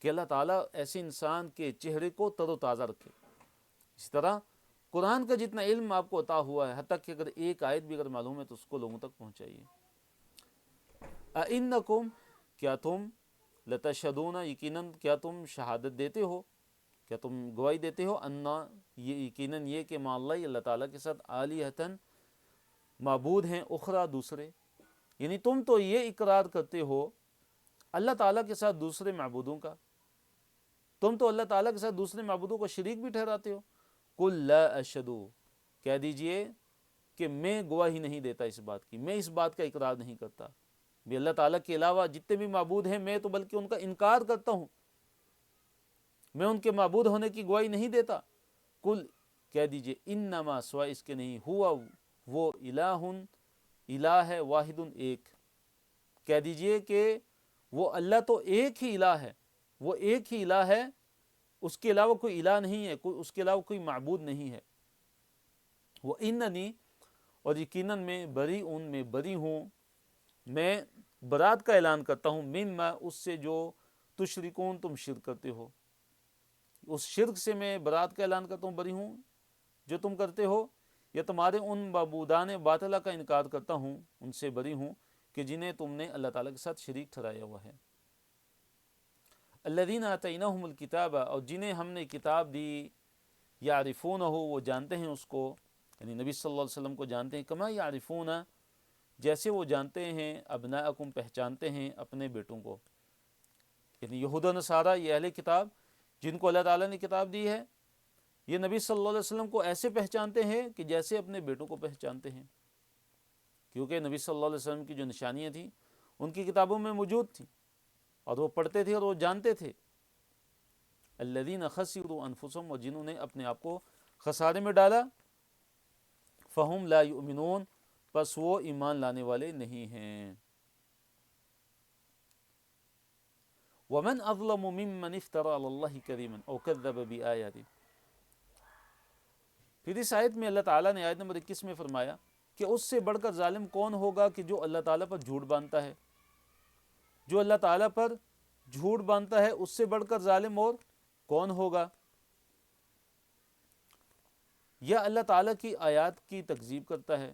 کہ اللہ تعالیٰ ایسے انسان کے چہرے کو تر و تازہ رکھے۔ اسی طرح قرآن کا جتنا علم آپ کو عطا ہوا ہے، حتیٰ کہ اگر ایک آیت بھی اگر معلوم ہے تو اس کو لوگوں تک پہنچائیے۔ اَإِنَّکُمْ، کیا تم، لَتَشْهَدُونَ، یقیناً کیا تم شہادت دیتے ہو، کیا تم گواہی دیتے ہو، انا، یہ یقیناً یہ کہ مع اللہ، اللہ تعالیٰ کے ساتھ، آلہۃ، معبود ہیں، اخرى، دوسرے، یعنی تم تو یہ اقرار کرتے ہو اللہ تعالیٰ کے ساتھ دوسرے معبودوں کا، تم تو اللہ تعالیٰ کے ساتھ دوسرے معبودوں کو شریک بھی ٹھہراتے ہو۔ قل لا اشہد، کہہ دیجئے کہ میں گواہی نہیں دیتا اس بات کی، میں اس بات کا اقرار نہیں کرتا بھی اللہ تعالیٰ کے علاوہ جتنے بھی معبود ہیں، میں تو بلکہ ان کا انکار کرتا ہوں، میں ان کے معبود ہونے کی گواہی نہیں دیتا۔ قل، کہہ دیجئے، انما، سوائے اس کے نہیں، ہوا، وہ، الہ ہے، واحد، ایک، کہہ دیجئے کہ وہ اللہ تو ایک ہی الہ ہے، وہ ایک ہی الہ ہے، اس کے علاوہ کوئی الہ نہیں ہے، اس کے علاوہ کوئی معبود نہیں ہے۔ وہ اننی، اور یقیناً میں بری ہوں، میں برات کا اعلان کرتا ہوں، مما، اس سے جو تشرکون، تم شرک کرتے ہو، اس شرک سے میں برات کا اعلان کرتا ہوں، بری ہوں جو تم کرتے ہو، یا تمہارے ان معبودان باطلہ کا انکار کرتا ہوں، ان سے بری ہوں کہ جنہیں تم نے اللہ تعالیٰ کے ساتھ شریک ٹھہرایا ہوا ہے۔ الذین آتیناہم الکتاب، اور جنہیں ہم نے کتاب دی، یعرفونہ، وہ جانتے ہیں اس کو، یعنی نبی صلی اللہ علیہ وسلم کو جانتے ہیں، کما یعرفون، جیسے وہ جانتے ہیں، ابناءکم، پہچانتے ہیں اپنے بیٹوں کو، یعنی یہود و نصارہ، یہ اہل کتاب جن کو اللہ تعالیٰ نے کتاب دی ہے، یہ نبی صلی اللہ علیہ وسلم کو ایسے پہچانتے ہیں کہ جیسے اپنے بیٹوں کو پہچانتے ہیں، کیونکہ نبی صلی اللہ علیہ وسلم کی جو نشانیاں تھیں ان کی کتابوں میں موجود تھیں، اور وہ پڑھتے تھے اور وہ جانتے تھے۔ الذین خسروا انفسهم، اور جنہوں نے اپنے آپ کو خسارے میں ڈالا، فہم لا یؤمنون، پس وہ ایمان لانے والے نہیں ہیں۔ ومن اظلم ممن افترى علی اللہ کذبا او کذب بآیاتہ، پھر اس آیت میں اللہ تعالیٰ نے آیت نمبر 21 میں فرمایا کہ اس سے بڑھ کر ظالم کون ہوگا کہ جو اللہ تعالیٰ پر جھوٹ باندھتا ہے، جو اللہ تعالیٰ پر جھوٹ باندھتا ہے، اس سے بڑھ کر ظالم اور کون ہوگا، یا اللہ تعالیٰ کی آیات کی تکذیب کرتا ہے،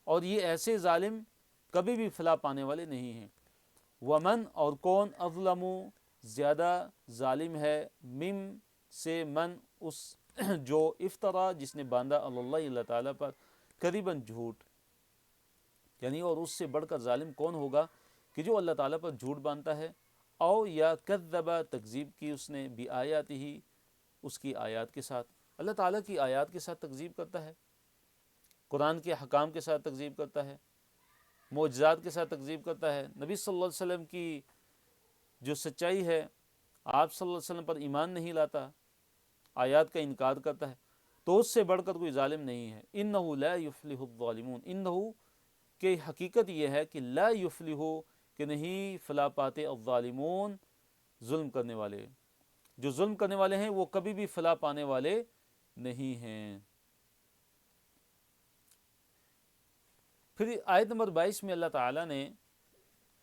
اور یہ ایسے ظالم کبھی بھی فلاح پانے والے نہیں ہیں۔ ومن، اور کون، اظلم، زیادہ ظالم ہے، مم، سے، من، اس جو، افطرا، جس نے باندھا، اللہ، اللہ تعالیٰ پر، کذباً، جھوٹ، یعنی اور اس سے بڑھ کر ظالم کون ہوگا کہ جو اللہ تعالیٰ پر جھوٹ باندھتا ہے، او، یا کذب، تکذیب کی اس نے، بآیاتہ، اس کی آیات کے ساتھ، اللہ تعالیٰ کی آیات کے ساتھ تکذیب کرتا ہے، قرآن کے حکام کے ساتھ تکذیب کرتا ہے، معجزات کے ساتھ تکذیب کرتا ہے، نبی صلی اللہ علیہ وسلم کی جو سچائی ہے، آپ صلی اللہ علیہ وسلم پر ایمان نہیں لاتا، آیات کا انکار کرتا ہے، تو اس سے بڑھ کر کوئی ظالم نہیں ہے۔ انہ لا یفلح الظالمون، انہ، کہ حقیقت یہ ہے کہ لا یفلح، کہ نہیں فلاح پاتے الظالمون، ظلم کرنے والے، جو ظلم کرنے والے ہیں وہ کبھی بھی فلاح پانے والے نہیں ہیں۔ پھر آیت نمبر 22 میں اللہ تعالیٰ نے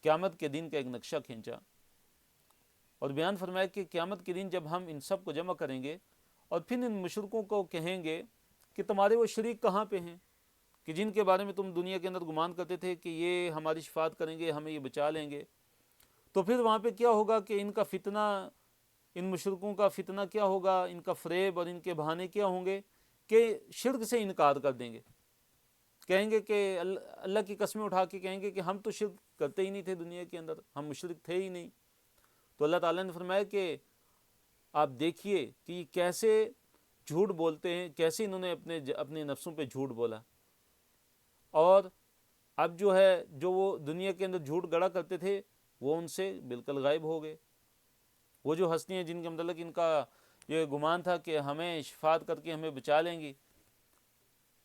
قیامت کے دن کا ایک نقشہ کھینچا اور بیان فرمایا کہ قیامت کے دن جب ہم ان سب کو جمع کریں گے اور پھر ان مشرکوں کو کہیں گے کہ تمہارے وہ شریک کہاں پہ ہیں کہ جن کے بارے میں تم دنیا کے اندر گمان کرتے تھے کہ یہ ہماری شفاعت کریں گے، ہمیں یہ بچا لیں گے، تو پھر وہاں پہ کیا ہوگا کہ ان کا فتنہ، ان مشرکوں کا فتنہ کیا ہوگا، ان کا فریب اور ان کے بہانے کیا ہوں گے کہ شرک سے انکار کر دیں گے، کہیں گے کہ اللہ کی قسمیں اٹھا کے کہیں گے کہ ہم تو شرک کرتے ہی نہیں تھے، دنیا کے اندر ہم مشرک تھے ہی نہیں۔ تو اللہ تعالیٰ نے فرمایا کہ آپ دیکھیے کہ یہ کیسے جھوٹ بولتے ہیں، کیسے انہوں نے اپنے نفسوں پہ جھوٹ بولا، اور اب جو ہے جو وہ دنیا کے اندر جھوٹ گڑا کرتے تھے وہ ان سے بالکل غائب ہو گئے۔ وہ جو ہستیاں جن کے متعلق ان کا یہ گمان تھا کہ ہمیں شفاعت کر کے ہمیں بچا لیں گی،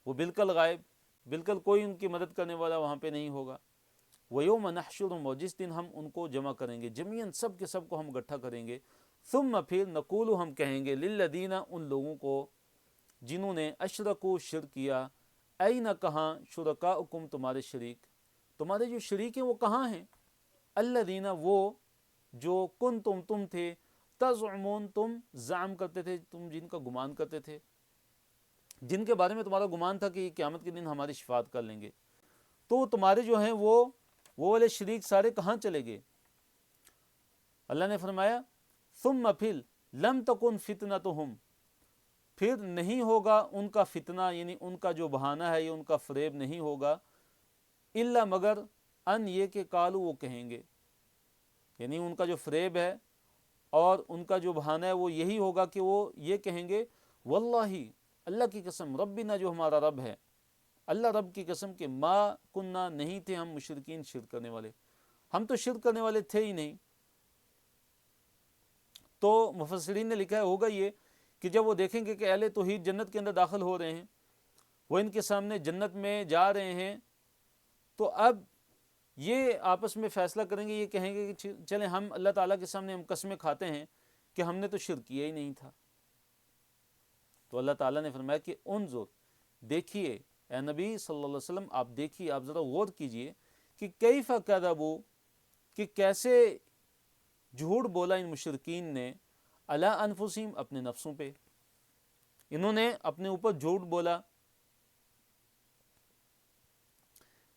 وہ بالکل غائب، بالکل کوئی ان کی مدد کرنے والا وہاں پہ نہیں ہوگا۔ وَيَوْمَ نَحْشُرُهُمْ، جس دن ہم ان کو جمع کریں گے جميعاً، سب کے سب کو ہم اکٹھا کریں گے، ثم پھر نقول، ہم کہیں گے للذین، ان لوگوں کو جنہوں نے اشرکوا، شرک کیا، این، کہاں، شرکاؤکم، تمہارے شریک، تمہارے جو شریک ہیں وہ کہاں ہیں، الذین، وہ جو کنتم، تم تھے، تزعمون، تم زعم کرتے تھے، تم جن کا گمان کرتے تھے، جن کے بارے میں تمہارا گمان تھا کہ یہ قیامت کے دن ہماری شفاعت کر لیں گے، تو تمہارے جو ہیں وہ والے شریک سارے کہاں چلے گئے؟ اللہ نے فرمایا ثم، پھر لم تکن فتنتہم، پھر نہیں ہوگا ان کا فتنہ، یعنی ان کا جو بہانہ ہے یا ان کا فریب نہیں ہوگا، الا، مگر، ان، یہ کہ قالو، وہ کہیں گے، یعنی ان کا جو فریب ہے اور ان کا جو بہانہ ہے وہ یہی ہوگا کہ وہ یہ کہیں گے واللہ، اللہ کی قسم، ربنا، جو ہمارا رب ہے، اللہ رب کی قسم کہ ما کننا، نہیں تھے ہم مشرکین، شرک کرنے والے، ہم تو شرک کرنے والے تھے ہی نہیں۔ تو مفسرین نے لکھا ہے ہوگا یہ کہ جب وہ دیکھیں گے کہ اہل توحید جنت کے اندر داخل ہو رہے ہیں، وہ ان کے سامنے جنت میں جا رہے ہیں، تو اب یہ آپس میں فیصلہ کریں گے، یہ کہیں گے کہ چلیں ہم اللہ تعالیٰ کے سامنے ہم قسمیں کھاتے ہیں کہ ہم نے تو شرک کیا ہی نہیں تھا۔ تو اللہ تعالیٰ نے فرمایا کہ انظر، دیکھیے اے نبی صلی اللہ علیہ وسلم، آپ دیکھیے، آپ ذرا غور کیجئے کہ کیف کذبوا، کہ کیسے جھوٹ بولا ان مشرکین نے، علی انفسہم، اپنے نفسوں پہ، انہوں نے اپنے اوپر جھوٹ بولا،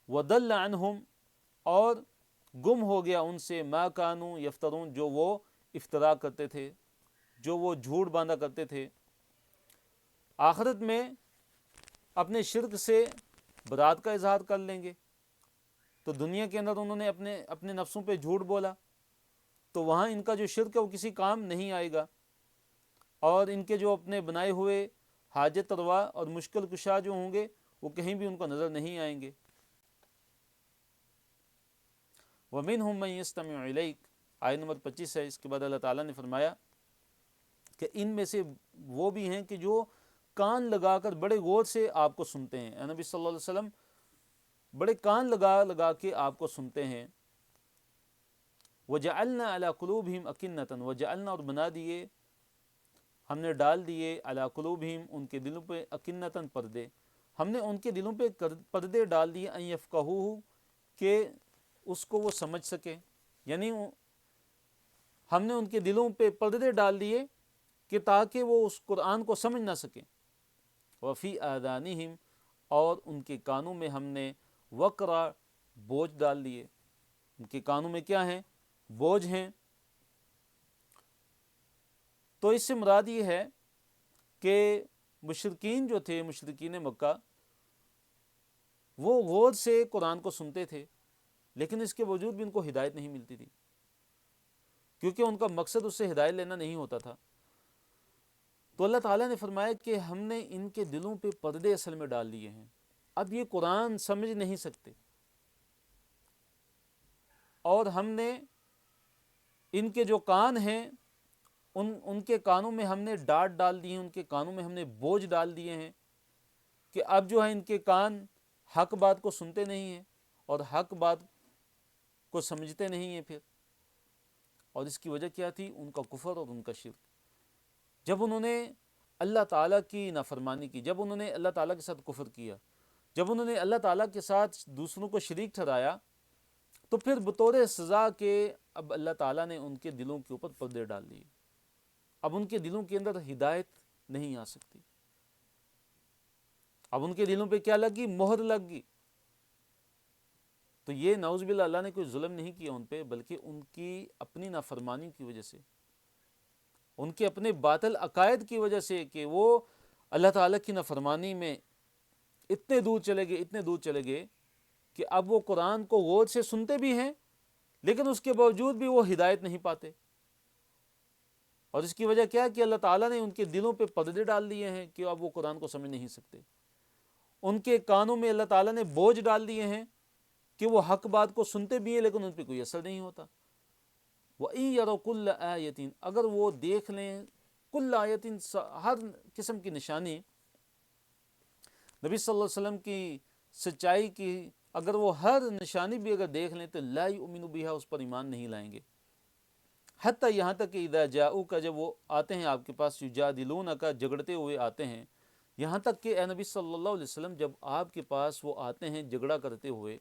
وضل عنہم، اور گم ہو گیا ان سے، ما کانوا یفترون، جو وہ افترا کرتے تھے، جو وہ جھوٹ باندھا کرتے تھے۔ آخرت میں اپنے شرک سے برات کا اظہار کر لیں گے، تو دنیا کے اندر انہوں نے اپنے نفسوں پہ جھوٹ بولا، تو وہاں ان کا جو شرک ہے وہ کسی کام نہیں آئے گا، اور ان کے جو اپنے بنائے ہوئے حاجت روا اور مشکل کشا جو ہوں گے وہ کہیں بھی ان کو نظر نہیں آئیں گے۔ وَمِنْهُمْ مَنْ يَسْتَمِعُ إِلَيْكَ، آیت نمبر 25 ہے۔ اس کے بعد اللہ تعالیٰ نے فرمایا کہ ان میں سے وہ بھی ہیں کہ جو کان لگا کر بڑے غور سے آپ کو سنتے ہیں، اے نبی صلی اللہ علیہ وسلم، بڑے کان لگا لگا کے آپ کو سنتے ہیں۔ وَجَعَلْنَا عَلَىٰ قُلُوبِهِمْ أَكِنَّةً، وَجَعَلْنَا، اور بنا دیے، ہم نے ڈال دیے، عَلَىٰ قُلُوبِهِمْ، ان کے دلوں پہ، أَكِنَّةً، پردے، ہم نے ان کے دلوں پہ پردے ڈال دیے، أَن يَفْقَهُوهُ، کہ اس کو وہ سمجھ سکے، یعنی ہم نے ان کے دلوں پہ پردے ڈال دیے کہ تاکہ وہ اس قرآن کو سمجھ نہ سکیں۔ وفی آذانہم، اور ان کے کانوں میں ہم نے وقرا، بوجھ ڈال دیے، ان کے کانوں میں کیا ہیں؟ بوجھ ہیں۔ تو اس سے مراد یہ ہے کہ مشرکین جو تھے، مشرکین مکہ، وہ غور سے قرآن کو سنتے تھے، لیکن اس کے باوجود بھی ان کو ہدایت نہیں ملتی تھی، کیونکہ ان کا مقصد اس سے ہدایت لینا نہیں ہوتا تھا۔ تو اللہ تعالیٰ نے فرمایا کہ ہم نے ان کے دلوں پہ پردے اصل میں ڈال دیے ہیں، اب یہ قرآن سمجھ نہیں سکتے، اور ہم نے ان کے جو کان ہیں ان کے کانوں میں ہم نے ڈاٹ ڈال دی ہیں، ان کے کانوں میں ہم نے بوجھ ڈال دیے ہیں کہ اب جو ہے ان کے کان حق بات کو سنتے نہیں ہیں، اور حق بات کو سمجھتے نہیں ہیں پھر. اور اس کی وجہ کیا تھی؟ ان کا کفر اور ان کا شرک. جب انہوں نے اللہ تعالیٰ کی نافرمانی کی، جب انہوں نے اللہ تعالیٰ کے ساتھ کفر کیا، جب انہوں نے اللہ تعالیٰ کے ساتھ دوسروں کو شریک ٹھہرایا، تو پھر بطور سزا کے اب اللہ تعالیٰ نے ان کے دلوں کے اوپر پردے ڈال دیے. اب ان کے دلوں کے اندر ہدایت نہیں آ سکتی. اب ان کے دلوں پہ کیا لگ گئی؟ مہر لگ گئی. تو یہ نعوذ باللہ اللہ نے کوئی ظلم نہیں کیا ان پہ، بلکہ ان کی اپنی نافرمانی کی وجہ سے، ان کے اپنے باطل عقائد کی وجہ سے کہ وہ اللہ تعالیٰ کی نافرمانی میں اتنے دور چلے گئے کہ اب وہ قرآن کو غور سے سنتے بھی ہیں لیکن اس کے باوجود بھی وہ ہدایت نہیں پاتے. اور اس کی وجہ کیا ہے کہ اللہ تعالیٰ نے ان کے دلوں پہ پردے ڈال دیے ہیں کہ اب وہ قرآن کو سمجھ نہیں سکتے. ان کے کانوں میں اللہ تعالیٰ نے بوجھ ڈال دیے ہیں کہ وہ حق بات کو سنتے بھی ہیں لیکن ان پہ کوئی اثر نہیں ہوتا. وَإِن يَرَوْا كُلَّ آیَةٍ، اگر وہ دیکھ لیں کل آیتین، ہر قسم کی نشانی نبی صلی اللہ علیہ وسلم کی سچائی کی، اگر وہ ہر نشانی بھی اگر دیکھ لیں تو لا یؤمنوا بہا، اس پر ایمان نہیں لائیں گے. حتیٰ یہاں تک کہ اذا جاؤک، جب وہ آتے ہیں آپ کے پاس، یجادلونک، جھگڑتے ہوئے آتے ہیں. یہاں تک کہ اے نبی صلی اللہ علیہ وسلم جب آپ کے پاس وہ آتے ہیں جھگڑا کرتے ہوئے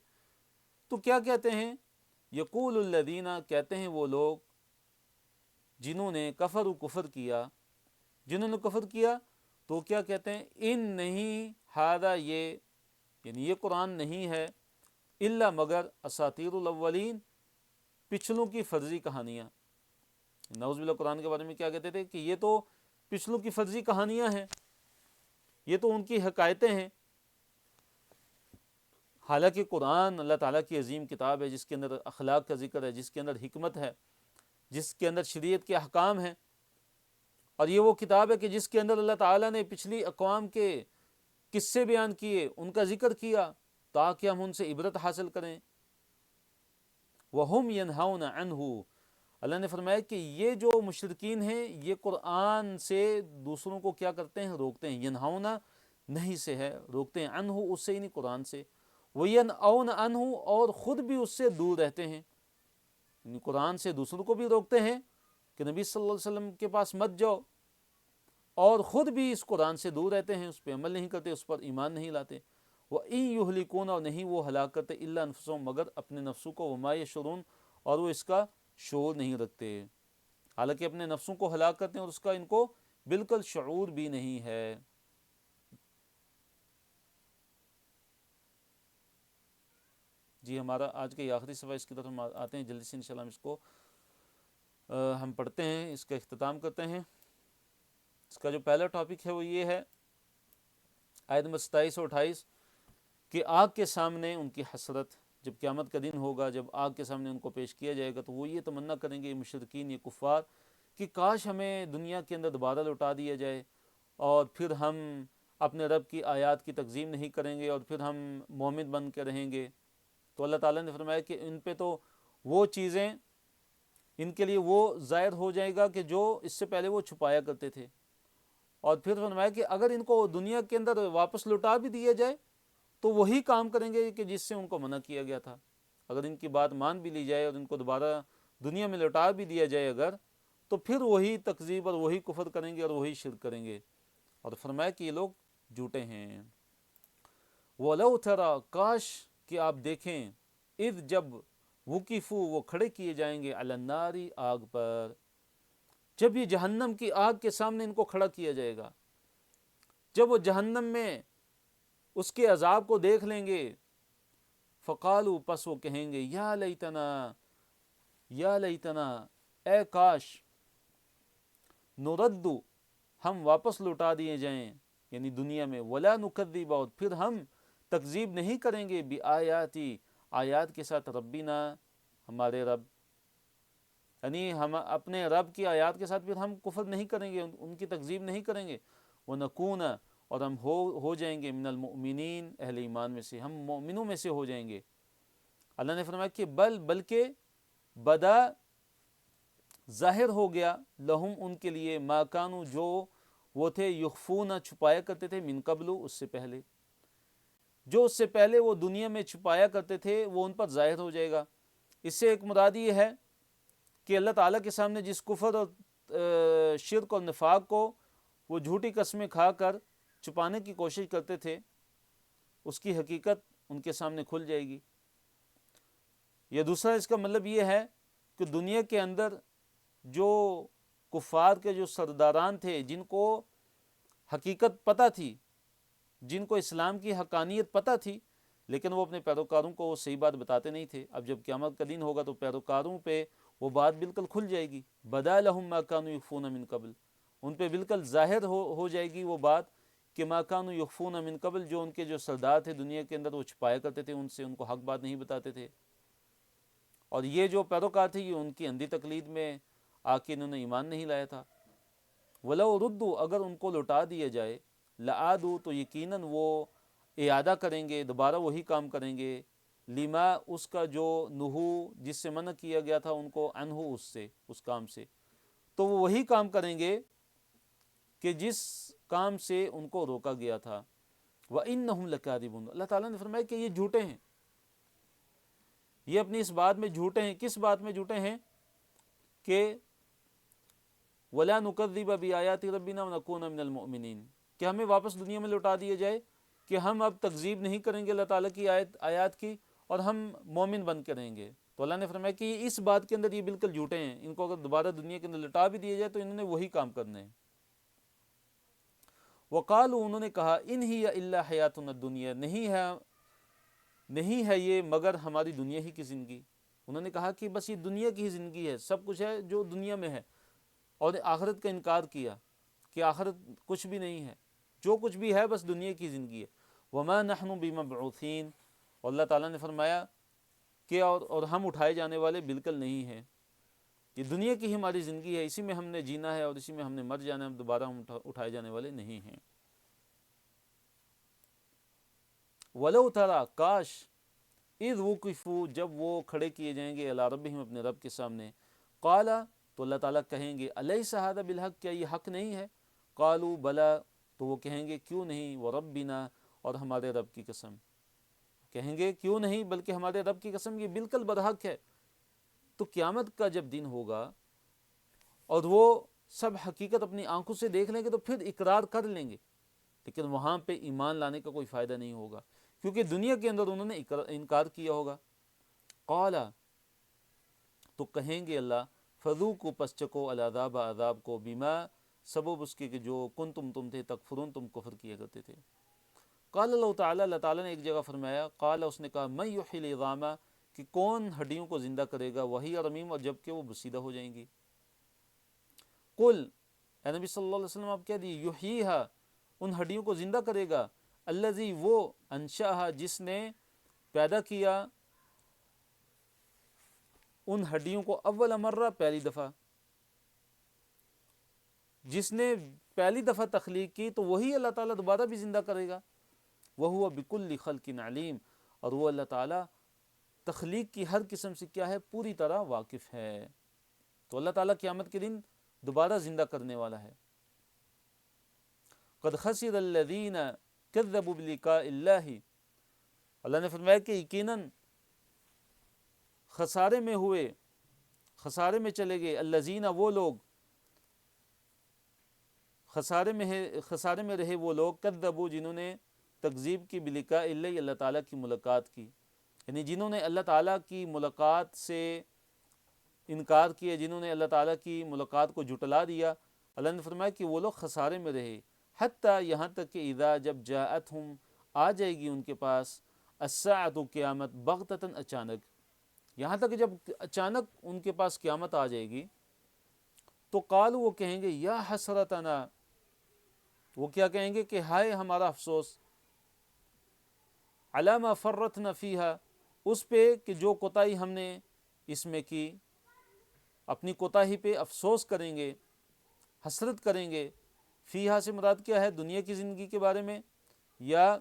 تو کیا کہتے ہیں؟ یقول الذین، کہتے ہیں وہ لوگ جنہوں نے کفر کیا، تو کیا کہتے ہیں؟ ان نہیں ہذا، یہ یعنی یہ قرآن نہیں ہے، الا مگر اساطیر الاولین، پچھلوں کی فرضی کہانیاں. نعوذ باللہ قرآن کے بارے میں کیا کہتے تھے کہ یہ تو پچھلوں کی فرضی کہانیاں ہیں، یہ تو ان کی حکایتیں ہیں. حالانکہ قرآن اللہ تعالیٰ کی عظیم کتاب ہے جس کے اندر اخلاق کا ذکر ہے، جس کے اندر حکمت ہے، جس کے اندر شریعت کے احکام ہیں. اور یہ وہ کتاب ہے کہ جس کے اندر اللہ تعالیٰ نے پچھلی اقوام کے قصے بیان کیے، ان کا ذکر کیا تاکہ ہم ان سے عبرت حاصل کریں. وَهُمْ يَنْهَوْنَ عَنْهُ، اللہ نے فرمایا کہ یہ جو مشرکین ہیں یہ قرآن سے دوسروں کو کیا کرتے ہیں؟ روکتے ہیں. ینہونا نہیں سے ہے، روکتے ہیں، عنہ اس سے نہیں قرآن سے. وَيَنْأَوْنَ عَنْهُ، اور خود بھی اس سے دور رہتے ہیں. یعنی قرآن سے دوسروں کو بھی روکتے ہیں کہ نبی صلی اللہ علیہ وسلم کے پاس مت جاؤ، اور خود بھی اس قرآن سے دور رہتے ہیں، اس پہ عمل نہیں کرتے، اس پر ایمان نہیں لاتے. وَإِن يُهْلِكُونَ، اور نہیں وہ ہلاک کرتے، إِلَّا أَنفُسَهُمْ، مگر اپنے نفسوں کو، وَمَا يَشْعُرُونَ، اور وہ اس کا شعور نہیں رکھتے. حالانکہ اپنے نفسوں کو ہلاک کرتے ہیں اور اس کا ان کو بالکل شعور بھی نہیں ہے. جی ہمارا آج کا یہ آخری صفحہ، اس کی طرف ہم آتے ہیں جلدی سے انشاءاللہ. ہم اس کو ہم پڑھتے ہیں، اس کا اختتام کرتے ہیں. اس کا جو پہلا ٹاپک ہے وہ یہ ہے آیت نمبر 27 اور 28 کہ آگ کے سامنے ان کی حسرت، جب قیامت کا دن ہوگا، جب آگ کے سامنے ان کو پیش کیا جائے گا تو وہ یہ تمنا کریں گے، یہ مشرکین، یہ کفار، کہ کاش ہمیں دنیا کے اندر دوبارہ لوٹا دیا جائے اور پھر ہم اپنے رب کی آیات کی تکذیب نہیں کریں گے اور پھر ہم مومن بن کے رہیں گے. تو اللہ تعالیٰ نے فرمایا کہ ان پہ تو وہ چیزیں، ان کے لیے وہ ظاہر ہو جائے گا کہ جو اس سے پہلے وہ چھپایا کرتے تھے. اور پھر فرمایا کہ اگر ان کو دنیا کے اندر واپس لوٹا بھی دیا جائے تو وہی کام کریں گے کہ جس سے ان کو منع کیا گیا تھا. اگر ان کی بات مان بھی لی جائے اور ان کو دوبارہ دنیا میں لوٹا بھی دیا جائے اگر، تو پھر وہی تکذیب اور وہی کفر کریں گے اور وہی شرک کریں گے. اور فرمایا کہ یہ لوگ جھوٹے ہیں. وَلَوْ تَرَى، کاش کہ آپ دیکھیں، اذ جب، وقفوا وہ کھڑے کیے جائیں گے، علی النار آگ پر، جب یہ جہنم کی آگ کے سامنے ان کو کھڑا کیا جائے گا، جب وہ جہنم میں اس کے عذاب کو دیکھ لیں گے، فقالوا، پس وہ کہیں گے، یا لیتنا، یا لیتنا، اے کاش، نرد، ہم واپس لوٹا دیے جائیں، یعنی دنیا میں، ولا نکذب، اور پھر ہم تکذیب نہیں کریں گے، بآیاتی، آیات کے ساتھ، ربنا، ہمارے رب، یعنی ہم اپنے رب کی آیات کے ساتھ پھر ہم کفر نہیں کریں گے، ان کی تکذیب نہیں کریں گے. وَنَكُونَ، اور ہم ہو جائیں گے، من المؤمنین، اہل ایمان میں سے، ہم مومنوں میں سے ہو جائیں گے. اللہ نے فرمایا کہ بلکہ بدا، ظاہر ہو گیا، لہم، ان کے لیے، ما کانوا، جو وہ تھے، یخفون، چھپایا کرتے تھے، من قبل، اس سے پہلے. جو اس سے پہلے وہ دنیا میں چھپایا کرتے تھے وہ ان پر ظاہر ہو جائے گا۔ اس سے ایک مراد یہ ہے کہ اللہ تعالیٰ کے سامنے جس کفر اور شرک اور نفاق کو وہ جھوٹی قسمیں کھا کر چھپانے کی کوشش کرتے تھے، اس کی حقیقت ان کے سامنے کھل جائے گی۔ یا دوسرا اس کا مطلب یہ ہے کہ دنیا کے اندر جو کفار کے جو سرداران تھے، جن کو حقیقت پتہ تھی، جن کو اسلام کی حقانیت پتہ تھی، لیکن وہ اپنے پیروکاروں کو وہ صحیح بات بتاتے نہیں تھے، اب جب قیامت کا دن ہوگا تو پیروکاروں پہ وہ بات بالکل کھل جائے گی۔ بدا لہم ما کانوا یخفون من قبل، ان پہ بالکل ظاہر ہو جائے گی وہ بات کہ ما کانوا یخفون من قبل، جو ان کے جو سردار تھے دنیا کے اندر وہ چھپایا کرتے تھے، ان سے ان کو حق بات نہیں بتاتے تھے۔ اور یہ جو پیروکار تھے یہ ان کی اندھی تقلید میں آ کے انہوں نے ایمان نہیں لایا تھا۔ وَلَوْ رُدُّوا، اگر ان کو لوٹا دیا جائے، لَعَادُوا، تو یقیناً وہ اعادہ کریں گے، دوبارہ وہی کام کریں گے، لما، اس کا جو نہو، جس سے منع کیا گیا تھا ان کو، عنہ، اس سے، اس کام سے، تو وہ وہی کام کریں گے کہ جس کام سے ان کو روکا گیا تھا۔ وَإِنَّهُمْ لَكَاذِبُونَ، اللہ تعالیٰ نے فرمایا کہ یہ جھوٹے ہیں، یہ اپنی اس بات میں جھوٹے ہیں۔ کس بات میں جھوٹے ہیں؟ کہ وَلَا نُكَذِّبَ بِآيَاتِ رَبِّنَا وَنَكُونَ مِنَ الْمُؤْمِنِينَ، کہ ہمیں واپس دنیا میں لوٹا دیا جائے کہ ہم اب تکذیب نہیں کریں گے اللہ تعالیٰ کی آیات کی، اور ہم مومن بن کے رہیں گے۔ تو اللہ نے فرمایا کہ اس بات کے اندر یہ بالکل جھوٹے ہیں، ان کو اگر دوبارہ دنیا کے اندر لوٹا بھی دیا جائے تو انہوں نے وہی کام کرنے ہیں۔ وقالوا، انہوں نے کہا، ان ہی الا حیاتنا الدنیا، نہیں ہے یہ مگر ہماری دنیا ہی کی زندگی۔ انہوں نے کہا کہ بس یہ دنیا کی ہی زندگی ہے، سب کچھ ہے جو دنیا میں ہے، اور آخرت کا انکار کیا کہ آخرت کچھ بھی نہیں ہے، جو کچھ بھی ہے بس دنیا کی زندگی ہے۔ وما نحن بمبعوثین، اور اللہ تعالیٰ نے فرمایا کہ اور ہم اٹھائے جانے والے بالکل نہیں ہیں، یہ دنیا کی ہی ہماری زندگی ہے، اسی میں ہم نے جینا ہے اور اسی میں ہم نے مر جانا ہے، ہم دوبارہ اٹھائے جانے والے نہیں ہیں۔ ولو ترى، کاش، اذ وقفوا، جب وہ کھڑے کیے جائیں گے، الی ربہم، اپنے رب کے سامنے، قال، تو اللہ تعالیٰ کہیں گے، الیس ھذا بالحق، کیا یہ حق نہیں ہے؟ قالوا بلی، تو وہ کہیں گے کیوں نہیں، وربنا، اور ہمارے رب کی قسم، کہیں گے کیوں نہیں بلکہ ہمارے رب کی قسم یہ بالکل برحق ہے۔ تو قیامت کا جب دن ہوگا اور وہ سب حقیقت اپنی آنکھوں سے دیکھ لیں گے تو پھر اقرار کر لیں گے، لیکن وہاں پہ ایمان لانے کا کوئی فائدہ نہیں ہوگا، کیونکہ دنیا کے اندر انہوں نے انکار کیا ہوگا۔ قال، تو کہیں گے اللہ، فذوقوا، پس چکو، العذاب، عذاب کو، بما، سبب اس کے کہ جو تم تھے، تکفرون، تم کفر کیا کرتے تھے۔ قال اللہ تعالیٰ، اللہ تعالیٰ نے ایک جگہ فرمایا، قال، اس نے کہا، من یحیی العظام، کہ کون ہڈیوں کو زندہ کرے گا، وہی رمیم، اور جب کہ وہ بسیدہ ہو جائیں گی۔ قل، اے نبی صلی اللہ علیہ وسلم آپ کہہ دیے، یحییہا، ان ہڈیوں کو زندہ کرے گا، الذی، وہ، انشأہا، جس نے پیدا کیا ان ہڈیوں کو، اول مرہ، پہلی دفعہ، جس نے پہلی دفعہ تخلیق کی تو وہی اللہ تعالیٰ دوبارہ بھی زندہ کرے گا۔ وَهُوَ بِكُلِّ خَلْقٍ عَلِيمٌ، اور وہ اللہ تعالیٰ تخلیق کی ہر قسم سے کیا ہے، پوری طرح واقف ہے۔ تو اللہ تعالیٰ قیامت کے دن دوبارہ زندہ کرنے والا ہے۔ قَدْ خَسِرَ الَّذِينَ كَذَّبُوا بِلِقَاءِ اللَّهِ، اللہ نے فرمایا کہ یقیناً خسارے میں ہوئے، خسارے میں چلے گئے، الذین، وہ لوگ، خسارے میں رہے وہ لوگ، کذبوا، جنہوں نے تکذیب کی، بلقاء اللہ، اللہ تعالیٰ کی ملاقات کی، یعنی جنہوں نے اللہ تعالیٰ کی ملاقات سے انکار کیا، جنہوں نے اللہ تعالیٰ کی ملاقات کو جھٹلا دیا، اللہ نے فرمایا کہ وہ لوگ خسارے میں رہے، حتیٰ، یہاں تک کہ اذا، جب جاءتہم، آ جائے گی ان کے پاس، الساعۃ، قیامت، بغتۃ، اچانک، یہاں تک کہ جب اچانک ان کے پاس قیامت آ جائے گی تو قالوا، وہ کہیں گے، یا حسرتنا، وہ کیا کہیں گے کہ ہائے ہمارا افسوس، علی ما فرطنا فیہا، اس پہ کہ جو کوتاہی ہم نے اس میں کی، اپنی کوتاہی پہ افسوس کریں گے، حسرت کریں گے۔ فیہا سے مراد کیا ہے، دنیا کی زندگی کے بارے میں، یا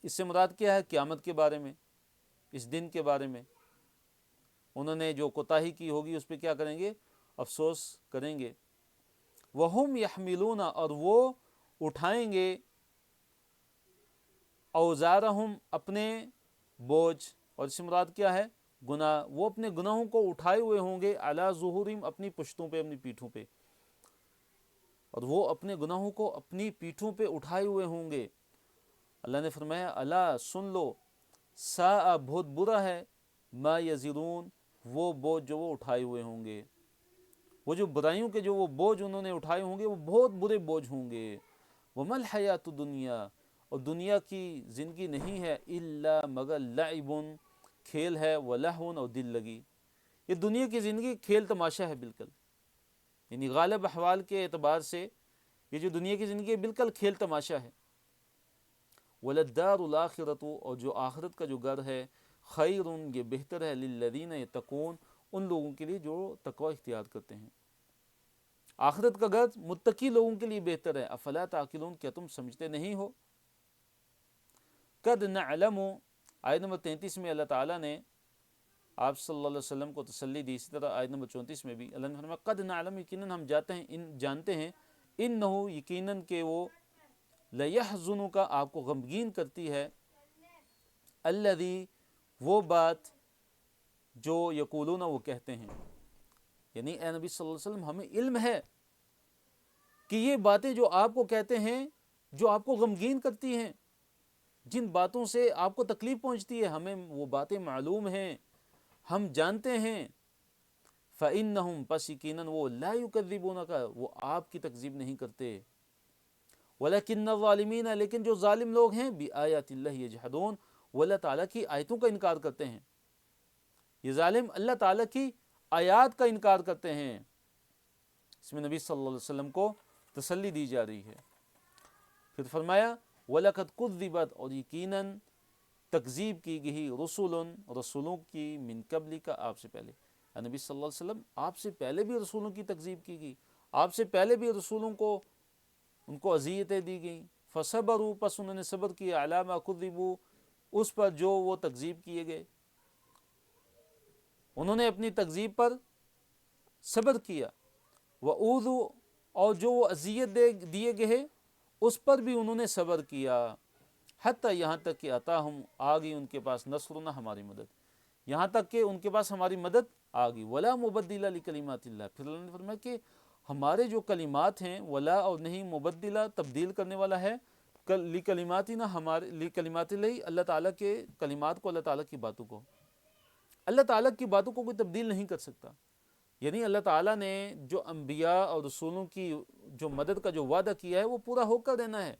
اس سے مراد کیا ہے، قیامت کے بارے میں، اس دن کے بارے میں، انہوں نے جو کوتاہی کی ہوگی اس پہ کیا کریں گے، افسوس کریں گے۔ وَهُمْ يَحْمِلُونَ، اور وہ اٹھائیں گے، اوزارہم اپنے بوجھ، اور اس سے مراد کیا ہے؟ گناہ، وہ اپنے گناہوں کو اٹھائے ہوئے ہوں گے، علی ظہورہم اپنی پشتوں پہ، اپنی پیٹھوں پہ، اور وہ اپنے گناہوں کو اپنی پیٹھوں پہ اٹھائے ہوئے ہوں گے۔ اللہ نے فرمایا الا سن لو، ساء بہت برا ہے، ما یزرون وہ بوجھ جو وہ اٹھائے ہوئے ہوں گے، وہ جو برائیوں کے جو وہ بوجھ انہوں نے اٹھائے ہوں گے وہ بہت برے بوجھ ہوں گے۔ وما الحیات الدنیا، اور دنیا کی زندگی نہیں ہے، الا مگر لعب کھیل ہے، ولہو اور دل لگی۔ یہ دنیا کی زندگی کھیل تماشا ہے بالکل، یعنی غالب احوال کے اعتبار سے یہ جو دنیا کی زندگی ہے بالکل کھیل تماشا ہے۔ وَلَلدَّارُ الْآخِرَةُ اور جو آخرت کا جو گھر ہے، خیر یہ بہتر ہے، للذین یتقون ان لوگوں کے لیے جو تقوی اختیار کرتے ہیں۔ آخرت کا گھر متقی لوگوں کے لیے بہتر ہے۔ افلا تعقلون کیا تم سمجھتے نہیں ہو؟ قد نعلم آیت نمبر 33 میں اللہ تعالیٰ نے آپ صلی اللہ علیہ وسلم کو تسلی دی، اسی طرح آیت نمبر 34 میں بھی اللہ نے فرمایا قد نعلم یقیناً ہم جانتے ہیں انہو یقیناً کہ وہ لیحزنک آپ کو غمگین کرتی ہے، الذی وہ بات جو یقولون وہ کہتے ہیں، یعنی اے نبی صلی اللہ علیہ وسلم ہمیں علم ہے کہ یہ باتیں جو آپ کو کہتے ہیں جو آپ کو غمگین کرتی ہیں، جن باتوں سے آپ کو تکلیف پہنچتی ہے، ہمیں وہ باتیں معلوم ہیں، ہم جانتے ہیں۔ فَإِنَّهُمْ پس یقیناً وہ لا يُكَذِّبُونَكَ وہ آپ کی تکذیب نہیں کرتے، وَلَكِنَّ الظَّالِمِينَ لیکن جو ظالم لوگ ہیں بِآيَاتِ اللَّهِ يَجْحَدُونَ وہ اللہ تعالیٰ کی آیتوں کا انکار کرتے ہیں۔ یہ ظالم اللہ تعالیٰ کی آیات کا انکار کرتے ہیں۔ اس میں نبی صلی اللہ علیہ وسلم کو تسلی دی جا رہی ہے۔ پھر فرمایا وَلَقَدْ كُذِّبَتْ اور یقیناً تکذیب کی گئی رسولوں کی من قبل کا آپ سے پہلے، نبی صلی اللہ علیہ وسلم آپ سے پہلے بھی رسولوں کی تکذیب کی گئی، آپ سے پہلے بھی رسولوں کو ان کو اذیتیں دی گئیں، فصبروا پس انہوں نے صبر کیا، علی ما کذبوا اس پر جو وہ تکذیب کیے گئے، انہوں نے اپنی تکذیب پر صبر کیا، وَأُوذُوا اور جو وہ اذیت دیے گئے اس پر بھی انہوں نے صبر کیا، حتیٰ یہاں تک کہ اتاہم آ گئی ان کے پاس نصرنا ہماری مدد، یہاں تک کہ ان کے پاس ہماری مدد آ گئی۔ ولا مبدل لکلمات اللہ پھر اللہ نے فرمایا کہ ہمارے جو کلمات ہیں ولا اور نہیں مبدلہ تبدیل کرنے والا ہے لکلماتنا ہمارے لکلمات اللہ اللہ تعالیٰ کے کلمات کو، اللہ تعالیٰ کی باتوں کو، اللہ تعالیٰ کی باتوں کو کوئی تبدیل نہیں کر سکتا۔ یعنی اللہ تعالیٰ نے جو انبیاء اور رسولوں کی جو مدد کا جو وعدہ کیا ہے وہ پورا ہو کر دینا ہے،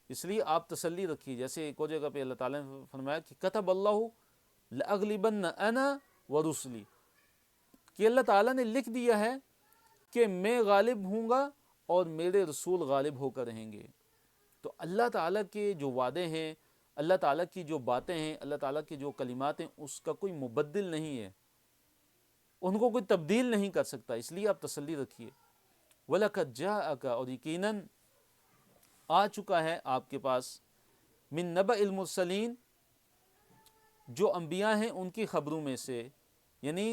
اس لیے آپ تسلی رکھیے۔ جیسے ایک اور جگہ پہ اللہ تعالیٰ نے فرمایا کہ کتب اللہ لأغلبن انا ورسلی کہ اللہ تعالیٰ نے لکھ دیا ہے کہ میں غالب ہوں گا اور میرے رسول غالب ہو کر رہیں گے۔ تو اللہ تعالیٰ کے جو وعدے ہیں، اللہ تعالیٰ کی جو باتیں ہیں، اللہ تعالیٰ کی جو کلمات ہیں اس کا کوئی مبدل نہیں ہے، ان کو کوئی تبدیل نہیں کر سکتا، اس لیے آپ تسلی رکھیے۔ وَلَقَدْ جَاءَكَ اور یقیناً آ چکا ہے آپ کے پاس من نبأ المرسلین جو انبیاء ہیں ان کی خبروں میں سے، یعنی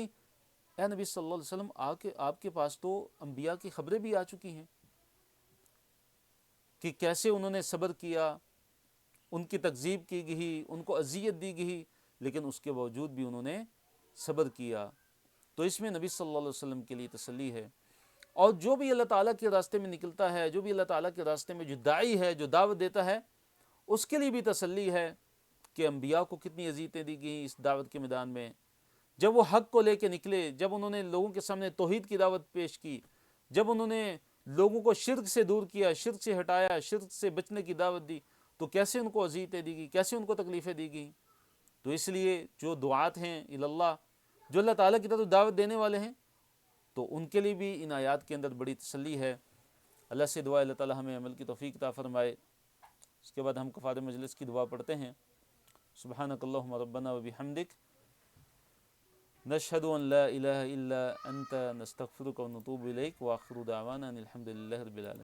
اے نبی صلی اللہ علیہ وسلم آپ کے پاس تو انبیاء کی خبریں بھی آ چکی ہیں کہ کیسے انہوں نے صبر کیا، ان کی تکذیب کی گئی، ان کو اذیت دی گئی، لیکن اس کے باوجود بھی انہوں نے صبر کیا۔ تو اس میں نبی صلی اللہ علیہ وسلم کے لیے تسلی ہے، اور جو بھی اللہ تعالیٰ کے راستے میں نکلتا ہے، جو بھی اللہ تعالیٰ کے راستے میں جو داعی ہے، جو دعوت دیتا ہے، اس کے لیے بھی تسلی ہے کہ انبیاء کو کتنی اذیتیں دی گئیں اس دعوت کے میدان میں، جب وہ حق کو لے کے نکلے، جب انہوں نے لوگوں کے سامنے توحید کی دعوت پیش کی، جب انہوں نے لوگوں کو شرک سے دور کیا، شرک سے ہٹایا، شرک سے بچنے کی دعوت دی، تو کیسے ان کو اذیتیں دی گئی، کیسے ان کو تکلیفیں دی گئیں۔ تو اس لیے جو دعات ہیں اللہ، جو اللہ تعالیٰ کی طرف دعوت دینے والے ہیں، تو ان کے لیے بھی ان آیات کے اندر بڑی تسلی ہے۔ اللہ سے دعا اللہ تعالیٰ ہمیں عمل کی توفیق عطا فرمائے۔ اس کے بعد ہم کفارہ مجلس کی دعا پڑھتے ہیں۔ سبحانک اللہم ربنا و بحمدک نشہد ان لا الہ الا انت نستغفرک و نتوب الیک، وآخر دعوانا ان الحمد للہ رب العالمین۔